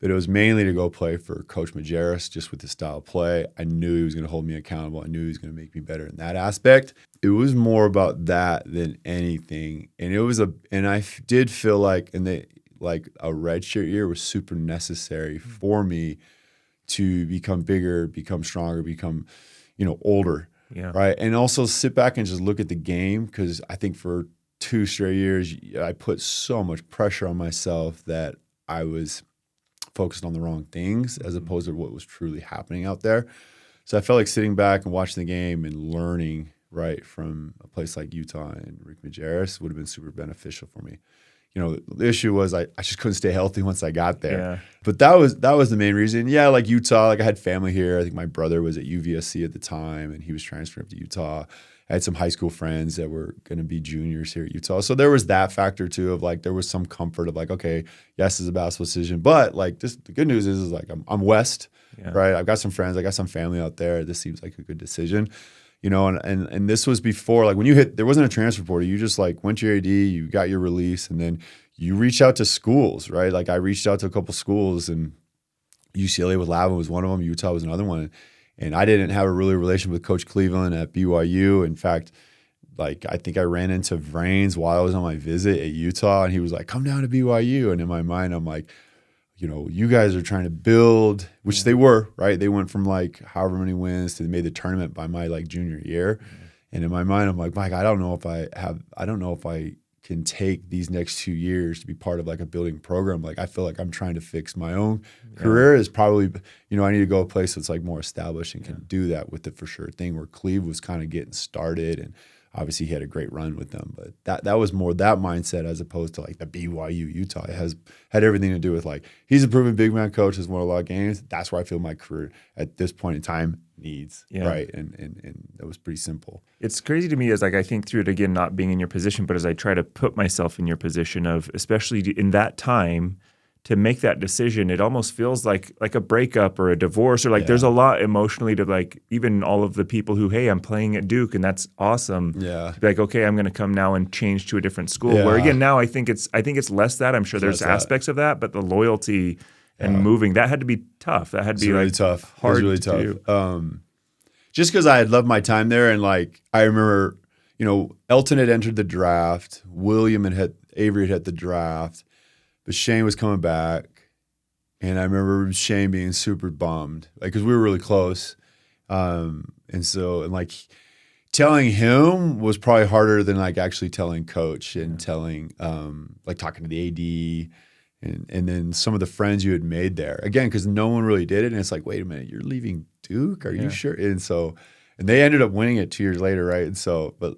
But it was mainly to go play for Coach Majerus, just with his style of play. I knew he was going to hold me accountable. I knew he was going to make me better in that aspect. It was more about that than anything. And I did feel like, like a redshirt year was super necessary for me to become bigger, become stronger, become, older. Yeah. Right. And also sit back and just look at the game, because I think for 2 straight years, I put so much pressure on myself that I was focused on the wrong things as opposed to what was truly happening out there. So I felt like sitting back and watching the game and learning, right, from a place like Utah and Rick Majerus would have been super beneficial for me. The issue was I just couldn't stay healthy once I got there. Yeah. But that was the main reason. Yeah, like Utah, like I had family here. I think my brother was at UVSC at the time, and he was transferring up to Utah. I had some high school friends that were going to be juniors here at Utah. So there was that factor too of like there was some comfort of like, okay, yes, it's a basketball decision. But like just the good news is like I'm West, right? I've got some friends. I got some family out there. This seems like a good decision. And this was before, like when there wasn't a transfer portal. You just like went to your AD, you got your release, and then you reach out to schools, right? Like I reached out to a couple schools, and UCLA with Lavin was one of them. Utah was another one. And I didn't have a really relation with Coach Cleveland at BYU. In fact, like I think I ran into Vrains while I was on my visit at Utah, and he was like, come down to BYU. And in my mind, I'm like, you guys are trying to build, which they were, right? They went from like however many wins to they made the tournament by my like junior year. And in my mind, I'm like, Mike, I don't know if I can take these next 2 years to be part of like a building program. Like I feel like I'm trying to fix my own career. Is probably, I need to go a place that's like more established and can do that with the for sure thing, where Cleve was kind of getting started, and obviously he had a great run with them. But that was more that mindset as opposed to like the BYU Utah. It had everything to do with like, he's a proven big man coach, has won a lot of games. That's where I feel my career at this point in time needs, right? And that was pretty simple. It's crazy to me as like I think through it again, not being in your position, but as I try to put myself in your position of, especially in that time, to make that decision, it almost feels like a breakup or a divorce, or like there's a lot emotionally to like even all of the people who, hey, I'm playing at Duke and that's awesome. Yeah. To be like, okay, I'm going to come now and change to a different school. Where again, now I think it's less that. I'm sure there's aspects of that, but the loyalty and moving, that had to be tough. That had to be really like tough. Hard it was really to tough. Just because I had loved my time there, and like I remember, Elton had entered the draft. William and Avery had hit the draft, but Shane was coming back. And I remember Shane being super bummed, like, because we were really close. And telling him was probably harder than like actually telling coach and telling, like talking to the AD and then some of the friends you had made there. Again, because no one really did it. And it's like, wait a minute, you're leaving Duke? Are you sure? And they ended up winning it 2 years later, right? And so, but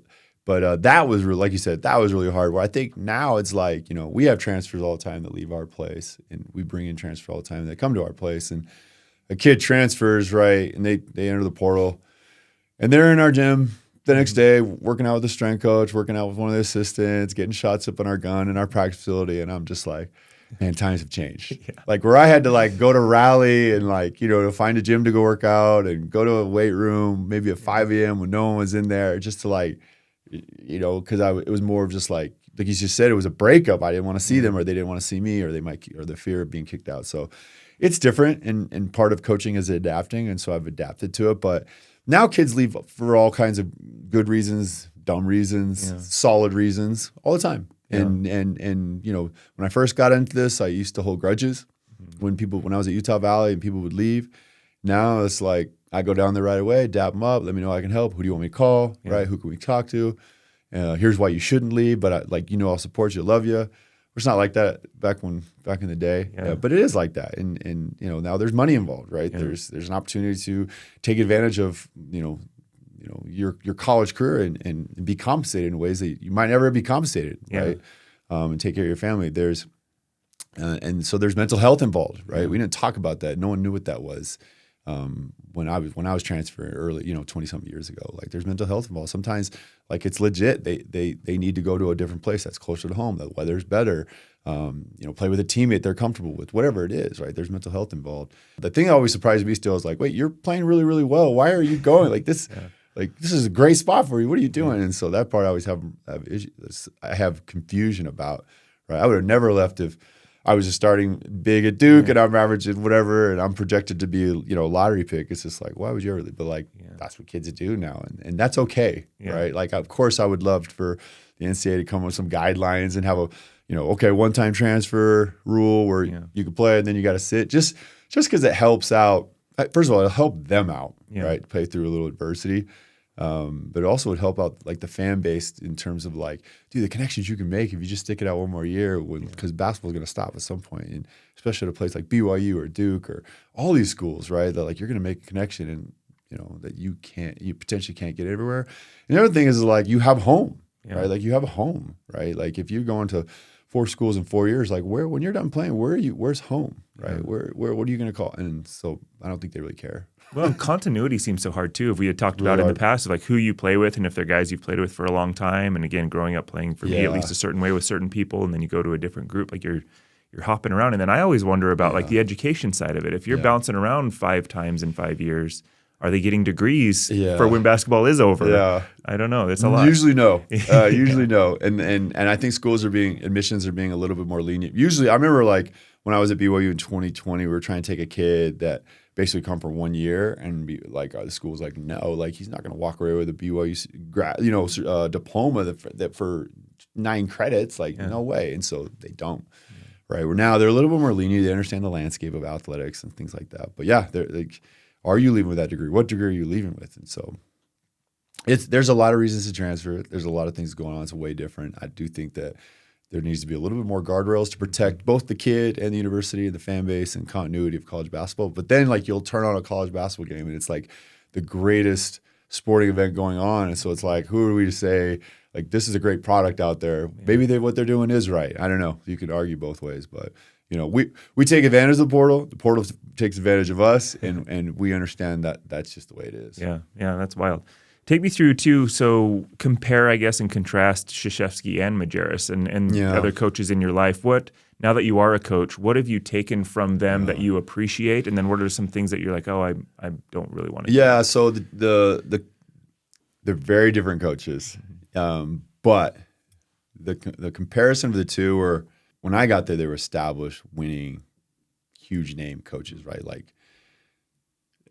that was really, like you said, that was really hard. Where I think now it's like, we have transfers all the time that leave our place, and we bring in transfers all the time that come to our place. And a kid transfers, right, and they enter the portal, and they're in our gym the next day working out with the strength coach, working out with one of the assistants, getting shots up on our gun in our practice facility, and I'm just like, man, times have changed. Like where I had to like go to rally and like, to find a gym to go work out and go to a weight room maybe at 5 a.m. when no one was in there, just to like, because it was more of just like you just said, it was a breakup. I didn't want to see them, or they didn't want to see me, or or the fear of being kicked out. So it's different, and part of coaching is adapting, and so I've adapted to it. But now kids leave for all kinds of good reasons, dumb reasons, solid reasons, all the time. Yeah. And when I first got into this, I used to hold grudges when I was at Utah Valley and people would leave. Now it's like, I go down there right away, dap them up, let me know I can help. Who do you want me to call? Right? Who can we talk to? Here's why you shouldn't leave, but I'll support you, love you. It's not like that back in the day, but it is like that. And now there's money involved, right? Yeah. There's an opportunity to take advantage of your college career and be compensated in ways that you might never be compensated, right? And take care of your family. And so there's mental health involved, right? We didn't talk about that. No one knew what that was. When I was transferring early, 20-something years ago, like there's mental health involved. Sometimes like it's legit. They need to go to a different place that's closer to home. The weather's better. Play with a teammate they're comfortable with, whatever it is, right? There's mental health involved. The thing that always surprised me still is like, wait, you're playing really, really well. Why are you going like this? Like this is a great spot for you. What are you doing? And so that part I always have issues. I have confusion about, right? I would have never left if I was just starting big at Duke and I'm averaging whatever and I'm projected to be, a lottery pick. It's just like, why would you ever leave? But like, that's what kids do now. And that's okay, right? Like, of course I would love for the NCAA to come with some guidelines and have a, one-time transfer rule where you can play and then you got to sit just because it helps out. First of all, it'll help them out, right? Play through a little adversity. But it also would help out like the fan base in terms of like, dude, the connections you can make if you just stick it out one more year, because basketball is going to stop at some point, and especially at a place like BYU or Duke or all these schools, right? That like you're going to make a connection, and that you potentially can't get everywhere. And the other thing is like you have home, right? Like you have a home, right? Like if you're going to 4 schools in 4 years, like when you're done playing, where's home, right? Where what are you going to call? And so I don't think they really care. Well, and continuity seems so hard too. If we had talked about in the past, like who you play with, and if they're guys you've played with for a long time, and again, growing up playing for me at least a certain way with certain people, and then you go to a different group, like you're hopping around. And then I always wonder about like the education side of it. If you're bouncing around 5 times in 5 years, are they getting degrees for when basketball is over? Yeah. I don't know. It's a lot. Usually no. Usually no. And I think admissions are being a little bit more lenient. Usually, I remember like when I was at BYU in 2020, we were trying to take a kid that basically come for 1 year and be like, the school was like, no, like he's not going to walk away with a BYU diploma that for 9 credits, like no way. And so they don't. Right. Now they're a little bit more lenient. They understand the landscape of athletics and things like that. But they're like, are you leaving with that degree? What degree are you leaving with? And so there's a lot of reasons to transfer. There's a lot of things going on. It's way different. I do think that there needs to be a little bit more guardrails to protect both the kid and the university and the fan base and continuity of college basketball. But then like you'll turn on a college basketball game and it's like the greatest sporting event going on. And so it's like, who are we to say like this is a great product out there? Maybe what they're doing is right. I don't know. You could argue both ways, but we take advantage of the portal. The portal takes advantage of us, and we understand that that's just the way it is. Yeah, that's wild. Take me through too. So compare, I guess, and contrast Krzyzewski and Majerus and other coaches in your life. Now that you are a coach, what have you taken from them that you appreciate, and then what are some things that you're like, oh, I don't really want to? Yeah, so they're very different coaches, but the comparison of the two were. When I got there, they were established, winning, huge name coaches, right? Like,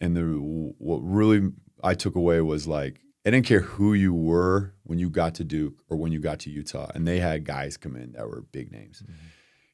and what really I took away was like It didn't care who you were when you got to Duke or when you got to Utah, and they had guys come in that were big names. Mm-hmm.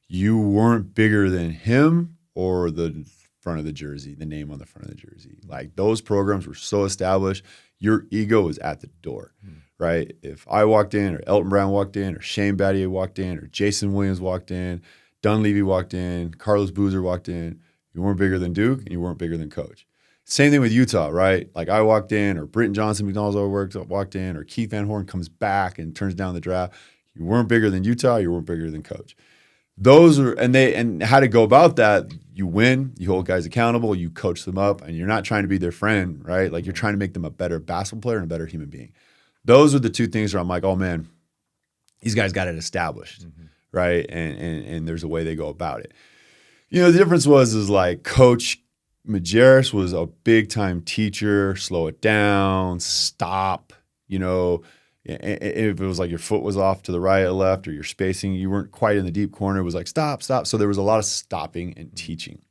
You weren't bigger than him or the front of the jersey, the name on the front of the jersey. Like, those programs were so established, your ego was at the door, right? If I walked in, or Elton Brown walked in, or Shane Battier walked in, or Jason Williams walked in, Dunleavy walked in, Carlos Boozer walked in, you weren't bigger than Duke and you weren't bigger than Coach. Same thing with Utah, right? Like, I walked in, or Britton Johnson, McDonald's walked in, or Keith Van Horn comes back and turns down the draft. You weren't bigger than Utah, you weren't bigger than Coach. Those are, and how to go about that, you win, you hold guys accountable, you coach them up, and you're not trying to be their friend, right? Like, you're trying to make them a better basketball player and a better human being. Those are the two things where I'm like, oh man, these guys got it established, right? And there's a way they go about it. You know, the difference is like Coach Majerus was a big time teacher, slow it down, stop, you know. If it was like your foot was off to the right or left, or your spacing, you weren't quite in the deep corner, it was like, stop. So there was a lot of stopping and teaching.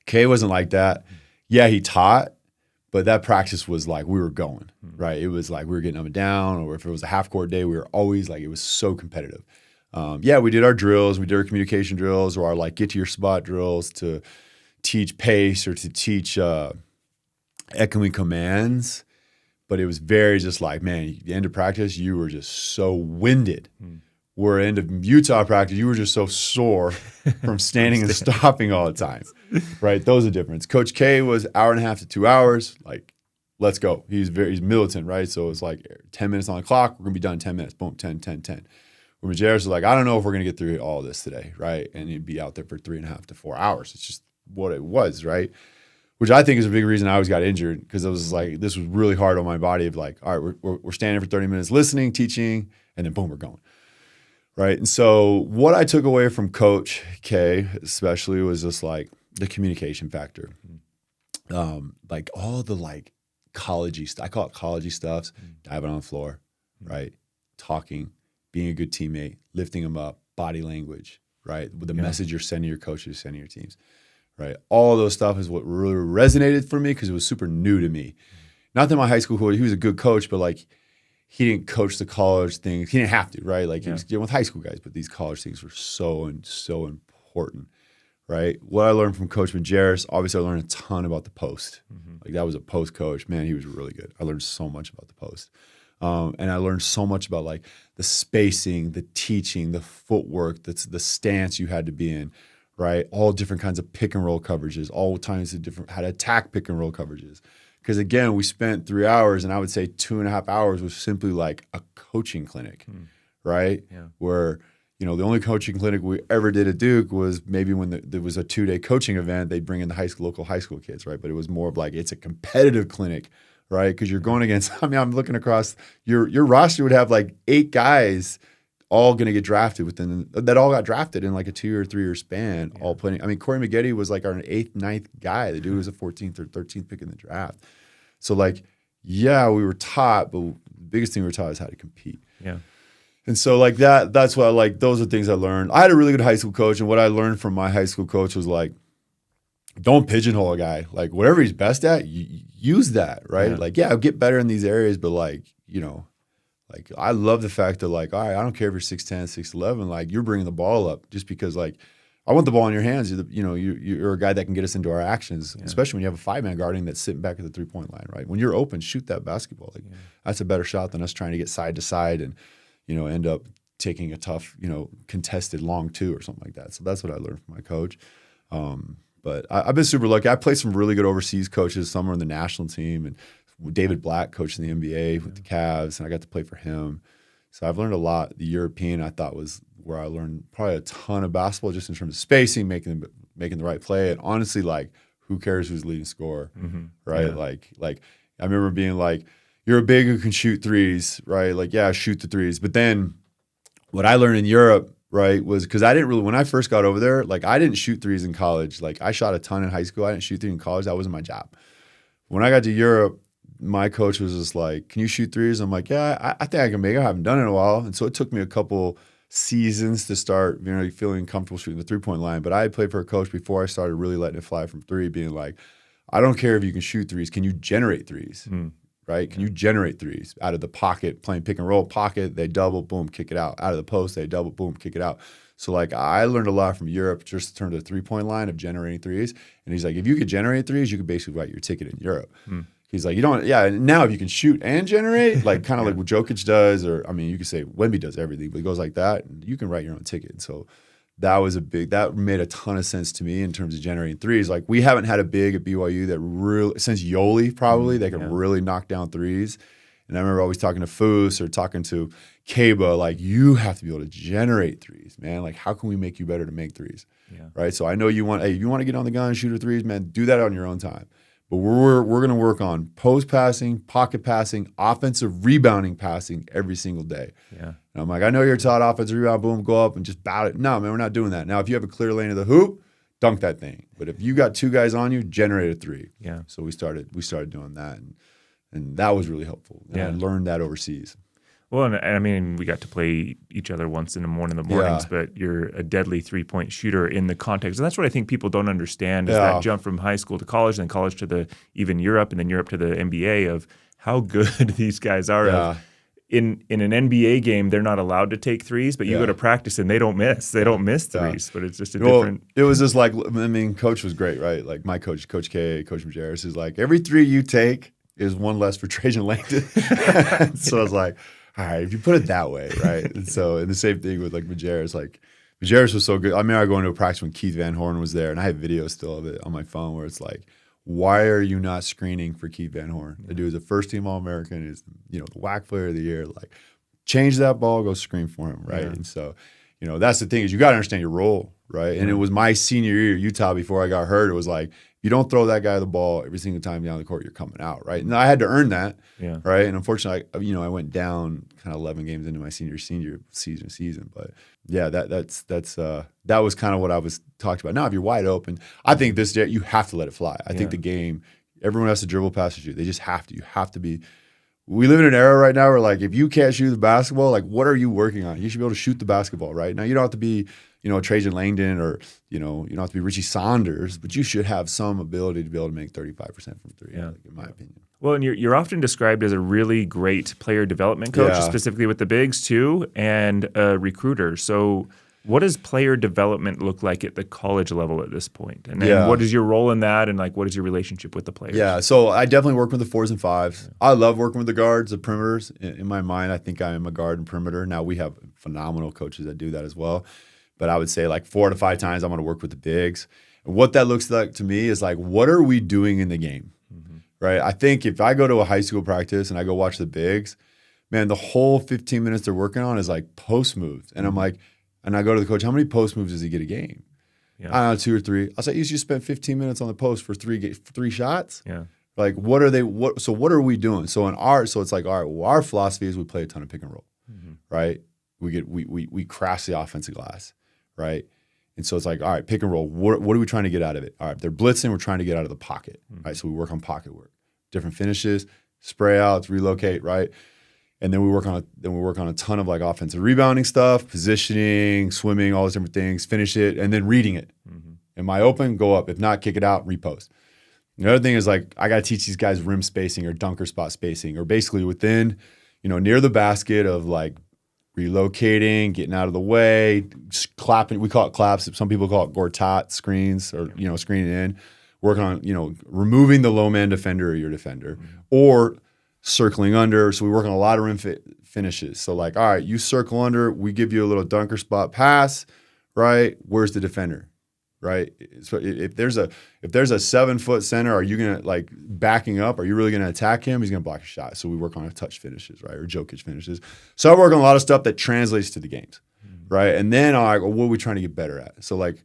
Kay wasn't like that. Yeah, he taught, but that practice was like we were going, right? It was like we were getting up and down, or if it was a half-court day, we were always like, it was so competitive. Yeah, we did our drills, we did our communication drills, or our like get to your spot drills to teach pace or to teach echoing commands. But it was very just like, man, the end of practice, you were just so winded. Where end of Utah practice, you were just so sore from standing and stopping all the time, right? Those are different. Coach K was hour and a half to 2 hours. Like, let's go. He's militant, right? So it's like 10 minutes on the clock. We're going to be done in 10 minutes. Boom, 10. Where Majerus was like, I don't know if we're going to get through all this today, right? And he'd be out there for 3.5 to 4 hours. It's just what it was, right? Which I think is a big reason I always got injured, because it was like, this was really hard on my body of like, all right, we're standing for 30 minutes listening, teaching, and then boom, we're going. Right. And so what I took away from Coach K especially was just like the communication factor. Like all the like college-y stuff. I call it college-y stuffs, diving on the floor, right? Talking, being a good teammate, lifting them up, body language, right? With the message you're sending your coaches, sending your teams. Right, all of those stuff is what really resonated for me, because it was super new to me. Not that my high school coach, he was a good coach, but like he didn't coach the college things. He didn't have to, right? Like he was dealing with high school guys, but these college things were so important, right? What I learned from Coach Majerus, obviously I learned a ton about the post. Like, that was a post coach. Man, he was really good. I learned so much about the post. And I learned so much about like the spacing, the teaching, the footwork, the stance you had to be in. Right, all different kinds of pick and roll coverages, all kinds of different how to attack pick and roll coverages. Because again, we spent 3 hours, and I would say 2.5 hours was simply like a coaching clinic, right? Yeah. Where, you know, the only coaching clinic we ever did at Duke was maybe when there was a 2-day coaching event, they'd bring in the local high school kids, right? But it was more of like, it's a competitive clinic, right? Because you're going against, I mean, I'm looking across, your roster would have like 8 guys all going to get drafted that all got drafted in like a 2 or 3 year span, all playing. I mean, Corey Maggette was like our 8th, 9th guy. The dude was a 14th or 13th pick in the draft. So like, yeah, we were taught, but the biggest thing we were taught is how to compete. Yeah. And so like that's what I like, those are things I learned. I had a really good high school coach, and what I learned from my high school coach was like, don't pigeonhole a guy. Like, whatever he's best at, use that, right? Like, yeah, I'll get better in these areas, but like, you know, like, I love the fact that, like, all right, I don't care if you're 6'10", 6'11", like, you're bringing the ball up just because, like, I want the ball in your hands. You're a guy that can get us into our actions, especially when you have a 5-man guarding that's sitting back at the 3-point line, right? When you're open, shoot that basketball. Like, that's a better shot than us trying to get side to side and, you know, end up taking a tough, you know, contested long 2 or something like that. So that's what I learned from my coach. But I've been super lucky. I played some really good overseas coaches. Some were in the national team, and David Black coached in the NBA with the Cavs, and I got to play for him. So I've learned a lot. The European, I thought, was where I learned probably a ton of basketball, just in terms of spacing, making the right play, and honestly, like, who cares who's leading scorer, right? Yeah. Like I remember being like, you're a big who can shoot threes, right? Like, yeah, shoot the threes. But then what I learned in Europe, right, was because I didn't really, when I first got over there, like, I didn't shoot threes in college. Like, I shot a ton in high school. I didn't shoot threes in college. That wasn't my job. When I got to Europe, my coach was just like, can you shoot threes? I'm like, yeah, I think I can make it. I haven't done it in a while. And so it took me a couple seasons to start, you know, feeling comfortable shooting the 3-point line. But I had played for a coach before I started really letting it fly from 3, being like, I don't care if you can shoot threes. Can you generate threes? right? Can you generate threes out of the pocket, playing pick and roll, pocket, they double, boom, kick it out. Out of the post, they double, boom, kick it out. So like I learned a lot from Europe just in terms of the 3-point line of generating threes. And he's like, if you could generate threes, you could basically write your ticket in Europe. He's like, now if you can shoot and generate, like kind of like what Jokic does, or I mean, you could say Wemby does everything, but he goes like that, and you can write your own ticket. So that made a ton of sense to me in terms of generating threes. Like we haven't had a big at BYU that really, since Yoli probably, that can really knock down threes. And I remember always talking to Foose or talking to Kaba, like you have to be able to generate threes, man. Like how can we make you better to make threes, right? So I know if you want to get on the gun and shoot threes, man, do that on your own time. But we're going to work on post passing, pocket passing, offensive rebounding passing every single day. Yeah. And I'm like, I know you're taught offensive rebound, boom, go up and just bat it. No, man, we're not doing that. Now, if you have a clear lane of the hoop, dunk that thing. But if you got two guys on you, generate a three. Yeah. So we started doing that, and that was really helpful. And I learned that overseas. Well, and I mean, we got to play each other once in the mornings, but you're a deadly 3-point shooter in the context. And that's what I think people don't understand is that jump from high school to college, and then college to even Europe, and then Europe to the NBA of how good these guys are. Yeah. In an NBA game, they're not allowed to take threes, but you go to practice and they don't miss. They don't miss threes, but it's just a different. It was just like, I mean, coach was great, right? Like my coach, Coach K, Coach Majerus is like, every three you take is one less for Trajan Langdon. So I was like, all right, if you put it that way, right? And the same thing with like Majerus. Like Majerus was so good. I remember going to a practice when Keith Van Horn was there, and I have videos still of it on my phone where it's like, why are you not screening for Keith Van Horn? The dude is a first-team All-American. He's the WAC player of the year. Like, change that ball, go screen for him, right? Yeah. And so, that's the thing is you got to understand your role, right? Yeah. And it was my senior year at Utah before I got hurt. It was like, you don't throw that guy the ball every single time down the court, you're coming out, right? And I had to earn that, right? And unfortunately, I went down kind of 11 games into my senior season. But yeah, that was kind of what I was talked about. Now, if you're wide open, I think this day you have to let it fly. I think the game, everyone has to dribble past you. They just have to. You have to be. We live in an era right now where like if you can't shoot the basketball, like what are you working on? You should be able to shoot the basketball, right? Now you don't have to be Trajan Langdon or, you don't have to be Richie Saunders, but you should have some ability to be able to make 35% from three, in my opinion. Well, and you're often described as a really great player development coach, specifically with the bigs too, and a recruiter. So what does player development look like at the college level at this point? And then what is your role in that, and like what is your relationship with the players? Yeah, so I definitely work with the 4s and 5s. Yeah. I love working with the guards, the perimeters. In my mind, I think I am a guard and perimeter. Now we have phenomenal coaches that do that as well. But I would say like 4 to 5 times I'm going to work with the bigs. And what that looks like to me is like, what are we doing in the game, right? I think if I go to a high school practice and I go watch the bigs, man, the whole 15 minutes they're working on is like post moves. And I'm like, and I go to the coach, how many post moves does he get a game? Yeah. I don't know, 2 or 3. I was like, you just spent 15 minutes on the post for three shots? Yeah. Like, what are we doing? So it's like, all right, well, our philosophy is we play a ton of pick and roll, right? We crash the offensive glass. Right. And so it's like, all right, pick and roll. What are we trying to get out of it? All right, they're blitzing. We're trying to get out of the pocket. Right. So we work on pocket work, different finishes, spray outs, relocate. Right. And then we work on a ton of like offensive rebounding stuff, positioning, swimming, all those different things, finish it, and then reading it. Am I open? Go up. If not, kick it out, repost. The other thing is like, I got to teach these guys rim spacing or dunker spot spacing, or basically within, near the basket of like, relocating, getting out of the way, clapping. We call it claps. Some people call it gortat screens or, screening in. Working on, removing the low man defender or your defender or circling under. So we work on a lot of rim finishes. So like, all right, you circle under, we give you a little dunker spot pass, right? Where's the defender? Right. So if there's a 7-foot center, are you gonna like backing up? Are you really gonna attack him? He's gonna block your shot. So we work on touch finishes, right, or Jokic finishes. So I work on a lot of stuff that translates to the games, right? And then I go, what are we trying to get better at? So like,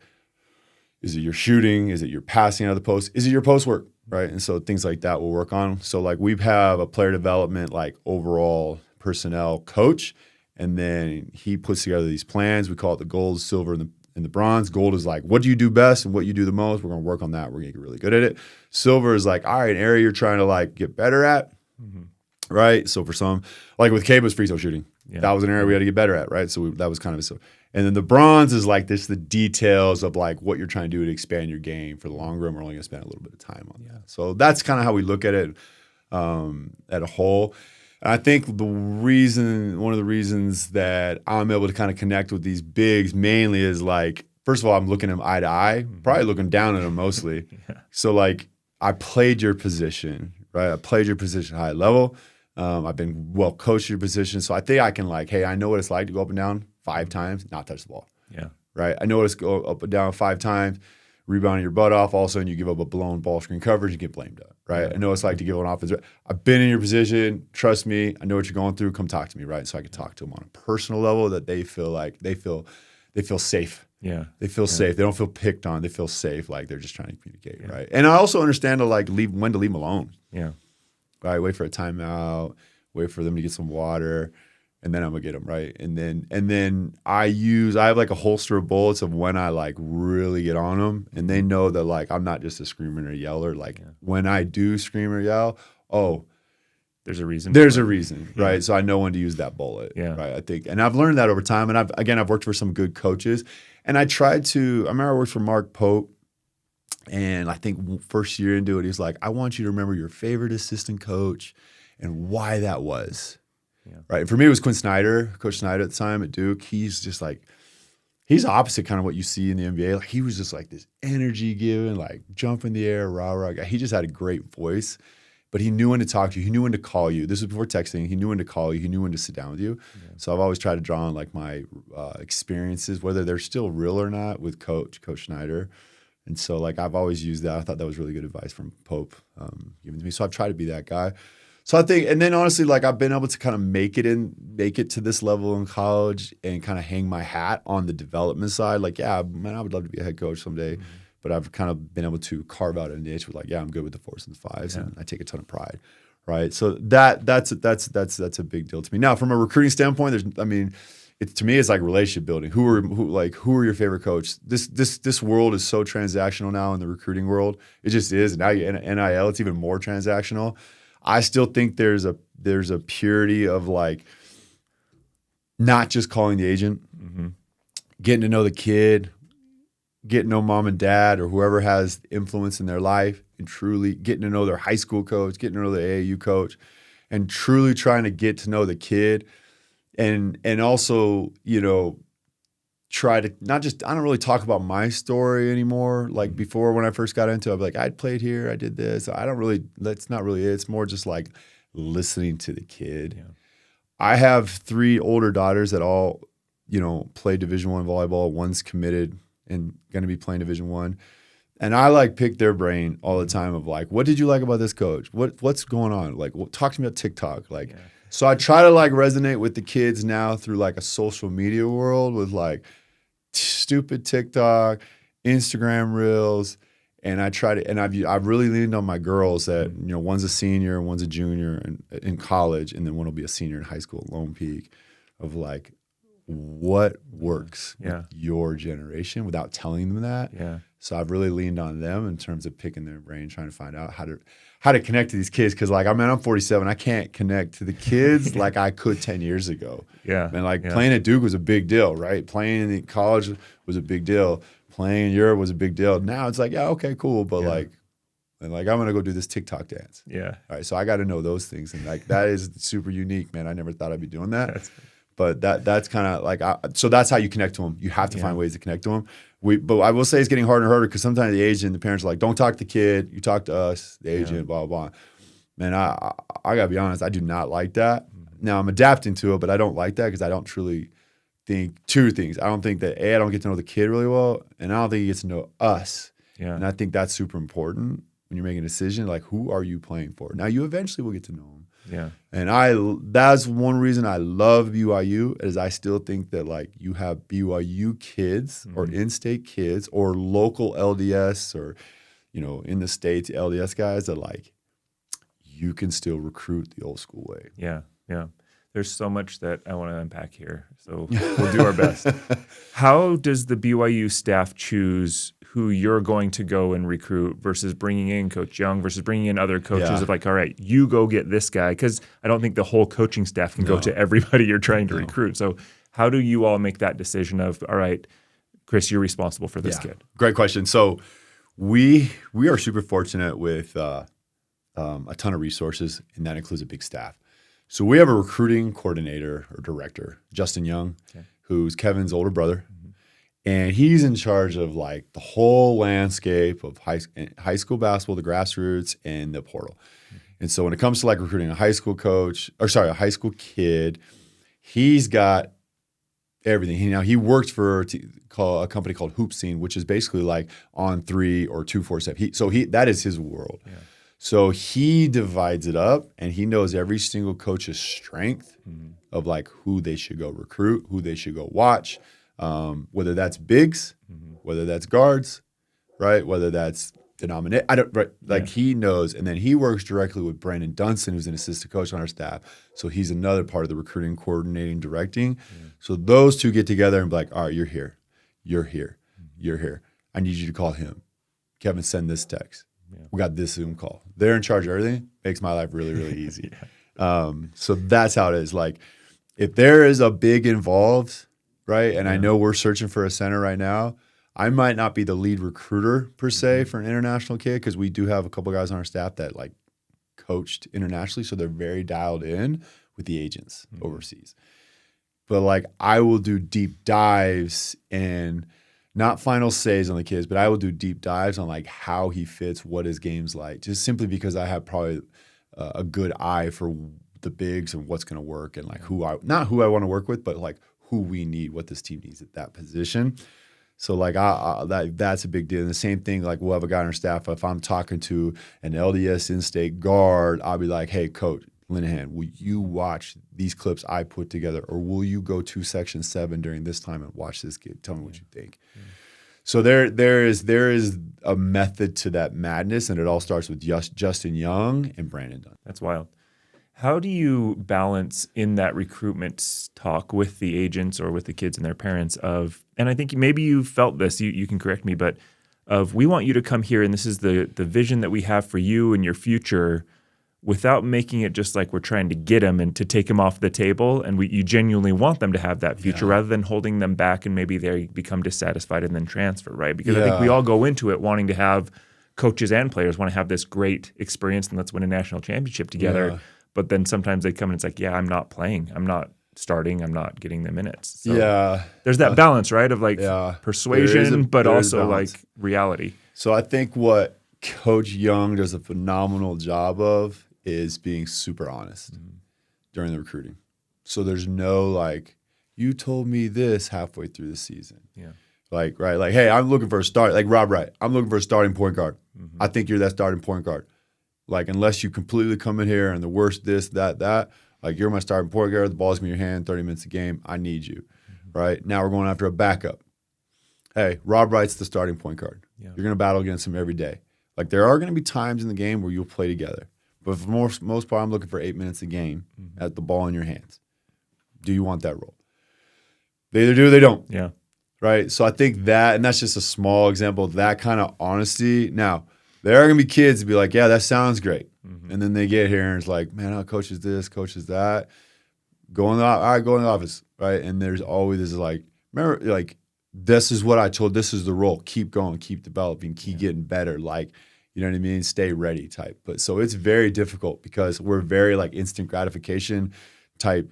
is it your shooting? Is it your passing out of the post? Is it your post work, right? And so things like that we'll work on. So like we have a player development like overall personnel coach, and then he puts together these plans. We call it the gold, silver, and the bronze. Gold is like, what do you do best and what you do the most? We're going to work on that. We're going to get really good at it. Silver is like, all right, an area you're trying to like get better at, right? So for some, like with Cabo's free throw shooting, that was an area we had to get better at, right? So that was kind of so. And then the bronze is like this, the details of like what you're trying to do to expand your game for the long run. We're only going to spend a little bit of time on that. So that's kind of how we look at it. at a whole. And I think one of the reasons that I'm able to kind of connect with these bigs mainly is like, first of all, I'm looking at them eye to eye, probably looking down at them mostly. So like I played your position, right? I played your position high level. I've been well coached your position. So I think I can like, hey, I know what it's like to go up and down 5 times, not touch the ball. Yeah. Right. I know what it's go up and down 5 times, rebounding your butt off. All of a sudden you give up a blown ball screen coverage, you get blamed up. Right. I know what it's like to give an offense. I've been in your position. Trust me. I know what you're going through. Come talk to me. Right. So I can talk to them on a personal level that they feel like they feel safe. Yeah. They feel safe. They don't feel picked on. They feel safe. Like they're just trying to communicate. Right. And I also understand to like when to leave them alone. Yeah. Right. Wait for a timeout. Wait for them to get some water. And then I'm gonna get them right, and then I have like a holster of bullets of when I like really get on them, and they know that like I'm not just a screamer or yeller. Like when I do scream or yell, there's a reason. There's a reason, right? So I know when to use that bullet, Yeah. right? I think, and I've learned that over time. And I've worked for some good coaches, and I remember I worked for Mark Pope, and I think first year into it, he's like, I want you to remember your favorite assistant coach and why that was. Yeah. Right. And for me, it was Coach Snyder at the time at Duke. He's just like, he's opposite kind of what you see in the NBA. Like he was just like this energy giving, like jump in the air, rah guy. He just had a great voice, but he knew when to talk to you. He knew when to call you. This was before texting. He knew when to call you. He knew when to sit down with you. Yeah. So I've always tried to draw on like my experiences, whether they're still real or not, with Coach Snyder. And so like I've always used that. I thought that was really good advice from Pope given to me. So I've tried to be that guy. So I think, and then honestly, like I've been able to kind of make it to this level in college and kind of hang my hat on the development side. Like, yeah, man, I would love to be a head coach someday, but I've kind of been able to carve out a niche with like, yeah, I'm good with the 4s and the 5s, and I take a ton of pride, right? So that's a big deal to me. Now, from a recruiting standpoint, to me, it's like relationship building. Who are your favorite coach? This world is so transactional now in the recruiting world. It just is. And now NIL, it's even more transactional. I still think there's a purity of like not just calling the agent, getting to know the kid, getting to know mom and dad or whoever has influence in their life, and truly getting to know their high school coach, getting to know the AAU coach, and truly trying to get to know the kid, and also, you know, try to I don't really talk about my story anymore. Like before, when I first got into it, I'd be like, I played here, I did this. That's not really it. It's more just like listening to the kid. Yeah. I have 3 older daughters that all, you know, play Division I volleyball. One's committed and going to be playing Division I. And I like pick their brain all the time of like, what did you like about this coach? What's going on? Like, talk to me about TikTok. Like, so I try to like resonate with the kids now through like a social media world with like stupid TikTok, Instagram reels, and I try to, and I've really leaned on my girls that, you know, one's a senior, one's a junior in college, and then one will be a senior in high school at Lone Peak, of like what works with your generation without telling them that. Yeah. So I've really leaned on them in terms of picking their brain, trying to find out how to connect to these kids. Cause like, I'm 47. I can't connect to the kids like I could 10 years ago. Yeah. And like playing at Duke was a big deal, right? Playing in college was a big deal. Playing in Europe was a big deal. Now it's like, yeah, okay, cool. But like I'm going to go do this TikTok dance. Yeah. All right. So I got to know those things. And like, that is super unique, man. I never thought I'd be doing that. But that's kind of like, so that's how you connect to them. You have to find ways to connect to them. But I will say it's getting harder and harder because sometimes the agent, the parents are like, don't talk to the kid. You talk to us, the agent, blah, blah, blah. Man, I got to be honest. I do not like that. Now I'm adapting to it, but I don't like that because I don't truly think 2 things. I don't think that I don't get to know the kid really well, and I don't think he gets to know us. Yeah. And I think that's super important when you're making a decision. Like, who are you playing for? Now you eventually will get to know him. Yeah. And that's one reason I love BYU is I still think that like you have BYU kids or in-state kids or local LDS or, you know, in the States LDS guys that like you can still recruit the old school way. Yeah. Yeah. There's so much that I want to unpack here. So we'll do our best. How does the BYU staff choose who you're going to go and recruit versus bringing in Coach Young versus bringing in other coaches of like, all right, you go get this guy? Because I don't think the whole coaching staff can go to everybody you're trying to recruit. So how do you all make that decision of, all right, Chris, you're responsible for this kid? Great question. So we are super fortunate with a ton of resources, and that includes a big staff. So we have a recruiting coordinator or director, Justin Young, who's Kevin's older brother. And he's in charge of like the whole landscape of high school basketball, the grassroots, and the portal. And so when it comes to like recruiting a high school kid, he's got everything. He worked for a company called Hoop Scene, which is basically like On 3 or 247. That is his world. Yeah. So he divides it up, and he knows every single coach's strength of like who they should go recruit, who they should go watch. Whether that's bigs, whether that's guards, right? Whether that's denominate, he knows. And then he works directly with Brandon Dunson, who's an assistant coach on our staff. So he's another part of the recruiting, coordinating, directing. So those two get together and be like, all right, you're here. You're here. You're here. I need you to call him. Kevin, send this text. Yeah. We got this Zoom call. They're in charge of everything. Makes my life really, really easy. So that's how it is. Like, if there is a big involved, right? And I know we're searching for a center right now. I might not be the lead recruiter per se for an international kid, because we do have a couple guys on our staff that like coached internationally, so they're very dialed in with the agents overseas. But like, I will do deep dives and not final says on the kids, but I will do deep dives on like how he fits, what his game's like, just simply because I have probably a good eye for the bigs and what's going to work, and like not who I want to work with, but like who we need, what this team needs at that position. So like that's a big deal. And the same thing, like we'll have a guy on our staff, if I'm talking to an LDS in-state guard, I'll be like, hey, Coach Linehan, will you watch these clips I put together, or will you go to Section 7 during this time and watch this kid? Tell me what you think. So there is a method to that madness, and it all starts with Justin Young and Brandon Dunn. That's wild. How do you balance in that recruitment talk with the agents or with the kids and their parents and I think maybe you felt this, you can correct me, but we want you to come here and this is the vision that we have for you and your future, without making it just like we're trying to get them and to take them off the table, and you genuinely want them to have that future rather than holding them back and maybe they become dissatisfied and then transfer, right? Because I think we all go into it wanting to have coaches and players want to have this great experience and let's win a national championship together. Yeah. But then sometimes they come and it's like, I'm not playing. I'm not starting. I'm not getting the minutes. So there's that balance, right, of like persuasion, but also like reality. So I think what Coach Young does a phenomenal job of is being super honest during the recruiting. So there's no like, you told me this halfway through the season. Yeah. Like, right, like, hey, I'm looking for a start. Like Rob Wright, I'm looking for a starting point guard. I think you're that starting point guard. Like, unless you completely come in here and the worst this, that, like, you're my starting point guard, the ball's in your hand, 30 minutes a game, I need you, right? Now we're going after a backup. Hey, Rob Wright's the starting point guard. Yeah. You're going to battle against him every day. Like, there are going to be times in the game where you'll play together. But for most part, I'm looking for 8 minutes a game at the ball in your hands. Do you want that role? They either do or they don't. Yeah. Right? So I think that, and that's just a small example of that kind of honesty. Now, there are going to be kids that be like, yeah, that sounds great. And then they get here and it's like, man, how coach is this, coach is that. Go in the office, right? And there's always this like, remember, like, this is what I told, this is the role. Keep going, keep developing, keep getting better. Like, you know what I mean? Stay ready type. But so it's very difficult because we're very like instant gratification type,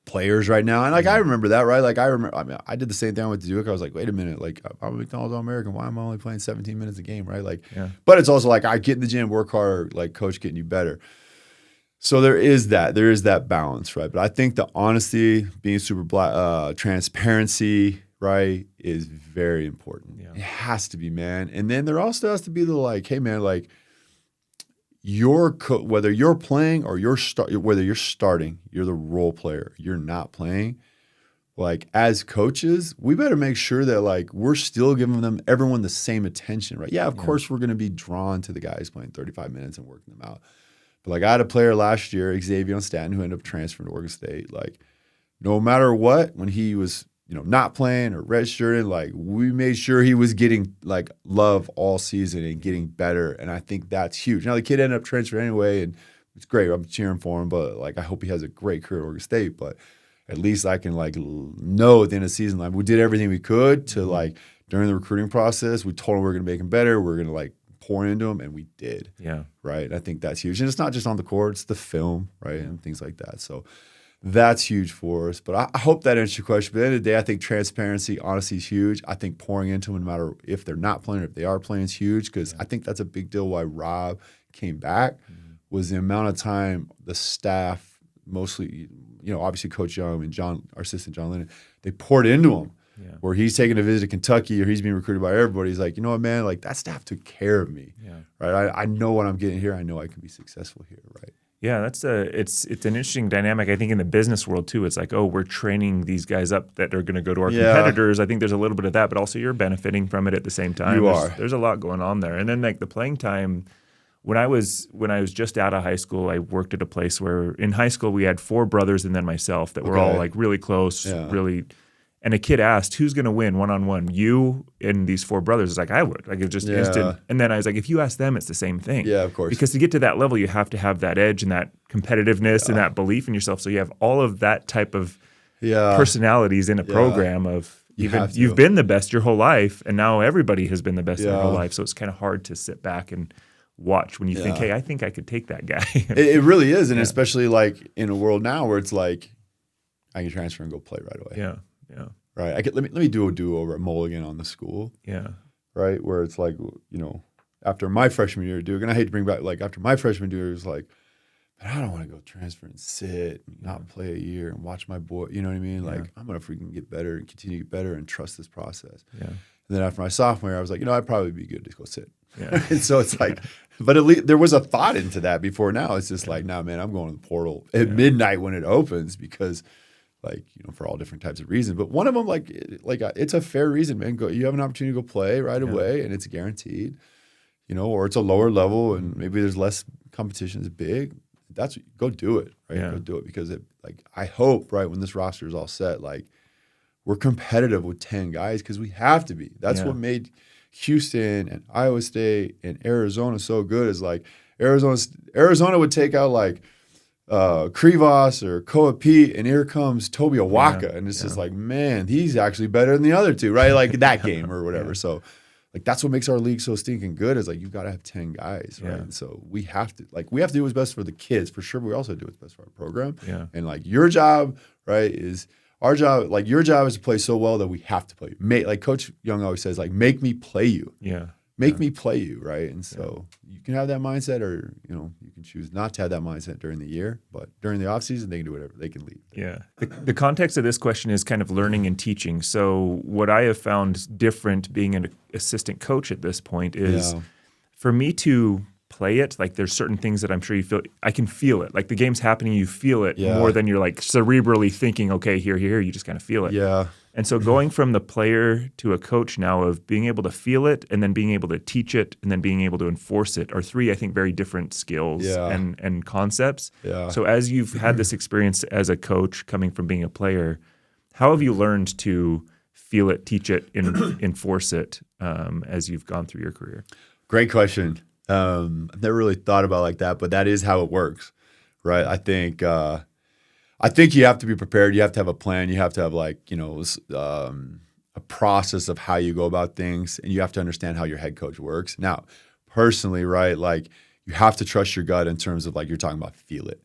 players right now. And like, I remember that, right? Like I did the same thing I went to Duke. I was like, wait a minute, like I'm a McDonald's All-American. Why am I only playing 17 minutes a game, right? Like, but it's also like I get in the gym, work hard, like coach getting you better. So there is that balance, right? But I think the honesty, being super transparency, right, is very important. Yeah. It has to be, man. And then there also has to be the like, hey, man, like whether you're playing or whether you're starting, you're the role player, you're not playing. Like as coaches, we better make sure that like we're still giving everyone the same attention, right? Yeah, of course we're going to be drawn to the guys playing 35 minutes and working them out. But like I had a player last year, Xavier Stanton, who ended up transferring to Oregon State. Like no matter what, when he was not playing or redshirting, like we made sure he was getting like love all season and getting better. And I think that's huge. Now the kid ended up transferring anyway, and it's great. I'm cheering for him, but like I hope he has a great career at Oregon State. But at least I can like know at the end of the season, like we did everything we could to like during the recruiting process, we told him we're going to make him better. We're going to like pour into them, and we did. Yeah. Right. And I think that's huge. And it's not just on the court, it's the film, right? And things like that. So that's huge for us. But I hope that answers your question. But at the end of the day, I think transparency, honesty is huge. I think pouring into them, no matter if they're not playing or if they are playing, is huge, because I think that's a big deal why Rob came back was the amount of time the staff, mostly, obviously Coach Young and John, our assistant John Lennon, they poured into him. Yeah. Where he's taking a visit to Kentucky or he's being recruited by everybody. He's like, you know what, man, like that staff took care of me. Yeah. Right. I know what I'm getting here. I know I can be successful here. Right. Yeah, it's an interesting dynamic. I think in the business world too, it's like, oh, we're training these guys up that are going to go to our competitors. I think there's a little bit of that, but also you're benefiting from it at the same time. There's a lot going on there. And then like the playing time, when I was just out of high school, I worked at a place where in high school we had 4 brothers and then myself that were all like really close, really. And a kid asked, who's going to win one-on-one? You and these 4 brothers. It's like, I would. Like, it's just instant. And then I was like, if you ask them, it's the same thing. Yeah, of course. Because to get to that level, you have to have that edge and that competitiveness and that belief in yourself. So you have all of that type of personalities in a program of you've been the best your whole life, and now everybody has been the best their whole life. So it's kind of hard to sit back and watch when you think, hey, I think I could take that guy. It really is. And especially like in a world now where it's like, I can transfer and go play right away. Yeah. Yeah. Right. Let me do a do-over at Mulligan on the school. Yeah. Right. Where it's like, after my freshman year, Duke, and I hate to bring back, like, after my freshman year, it was like, man, I don't want to go transfer and sit and not play a year and watch my boy. You know what I mean? Like, I'm going to freaking get better and continue to get better and trust this process. Yeah. And then after my sophomore year, I was like, I'd probably be good to go sit. Yeah. And so it's like, but at least there was a thought into that before. Now it's just like, nah, man, I'm going to the portal at midnight when it opens because, like, for all different types of reasons. But one of them, like it's a fair reason, man. You have an opportunity to go play right away, and it's guaranteed, or it's a lower level, and maybe there's less competition. It's big. Go do it, right? Yeah. Go do it because I hope, right, when this roster is all set, like we're competitive with 10 guys because we have to be. That's what made Houston and Iowa State and Arizona so good. Is like Arizona would take out like Krivas or Koa Pete, and here comes Toby Awaka, and it's just like, man, he's actually better than the other two, right? Like that game or whatever. So, like that's what makes our league so stinking good. Is like you've got to have 10 guys, right? And so we have to do what's best for the kids for sure. But we also do what's best for our program. Yeah. And like your job, right, is our job. Like your job is to play so well that we have to play you. Like Coach Young always says, like make me play you. Yeah. Make me play you, right? And so you can have that mindset, or you can choose not to have that mindset during the year. But during the off season, they can do whatever. They can leave. Yeah. The context of this question is kind of learning and teaching. So what I have found different being an assistant coach at this point is for me to play it, like there's certain things that I'm sure you feel. I can feel it. Like the game's happening, you feel it more than you're like cerebrally thinking, okay, here. You just kind of feel it. Yeah. And so going from the player to a coach now of being able to feel it and then being able to teach it and then being able to enforce it are 3, I think, very different skills and concepts. Yeah. So as you've had this experience as a coach coming from being a player, how have you learned to feel it, teach it, and enforce it as you've gone through your career? Great question. I've never really thought about it like that, but that is how it works, right? I think you have to be prepared. You have to have a plan. You have to have a process of how you go about things, and you have to understand how your head coach works. Now, personally, right, like you have to trust your gut in terms of like you're talking about feel it.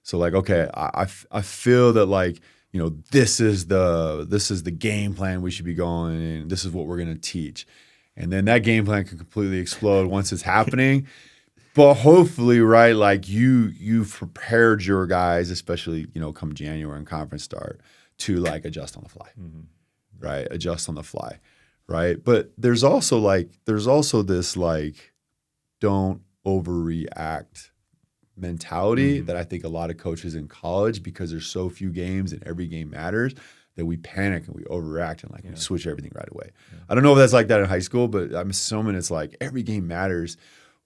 So like, okay, I feel that like, this is the game plan we should be going, and this is what we're going to teach. And then that game plan can completely explode once it's happening. But hopefully, right, like you've prepared your guys, especially, come January and conference start, to like adjust on the fly, right? Adjust on the fly, right? But there's also this like don't overreact mentality that I think a lot of coaches in college, because there's so few games and every game matters, that we panic and we overreact and we switch everything right away. Yeah. I don't know if that's like that in high school, but I'm assuming it's like every game matters.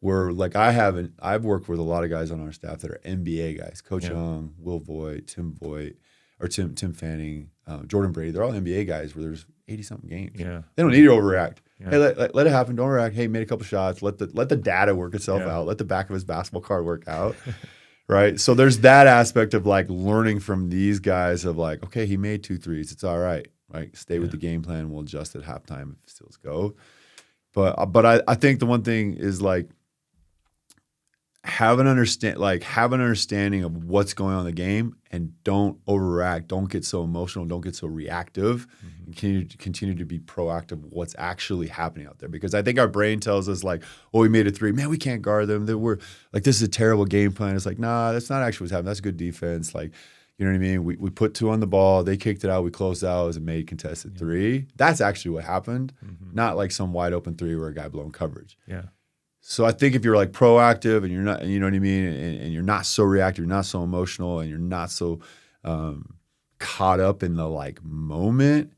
Where like I've worked with a lot of guys on our staff that are NBA guys, Coach Young, Will Voigt, Tim Fanning, Jordan Brady. They're all NBA guys where there's 80-something games. Yeah. They don't need to overreact. Yeah. Hey, let it happen. Don't overreact. Hey, made a couple shots. Let the data work itself out. Let the back of his basketball card work out. Right. So there's that aspect of like learning from these guys of like, okay, he made 2 threes. It's all right. Right. Stay with the game plan. We'll adjust at halftime if steals go. But I think the one thing is like have an understanding of what's going on in the game and don't overreact. Don't get so emotional. Don't get so reactive. And continue to be proactive of what's actually happening out there. Because I think our brain tells us like, oh, we made a three. Man, we can't guard them. We're like, this is a terrible game plan. It's like, nah, that's not actually what's happening. That's good defense. Like, you know what I mean? We put two on the ball. They kicked it out. We closed out. It was a made contested three. That's actually what happened. Not like some wide open three where a guy blown coverage. Yeah. So I think if you're like proactive and you're not, you know what I mean, and you're not so reactive, you're not so emotional, and you're not so caught up in the like moment,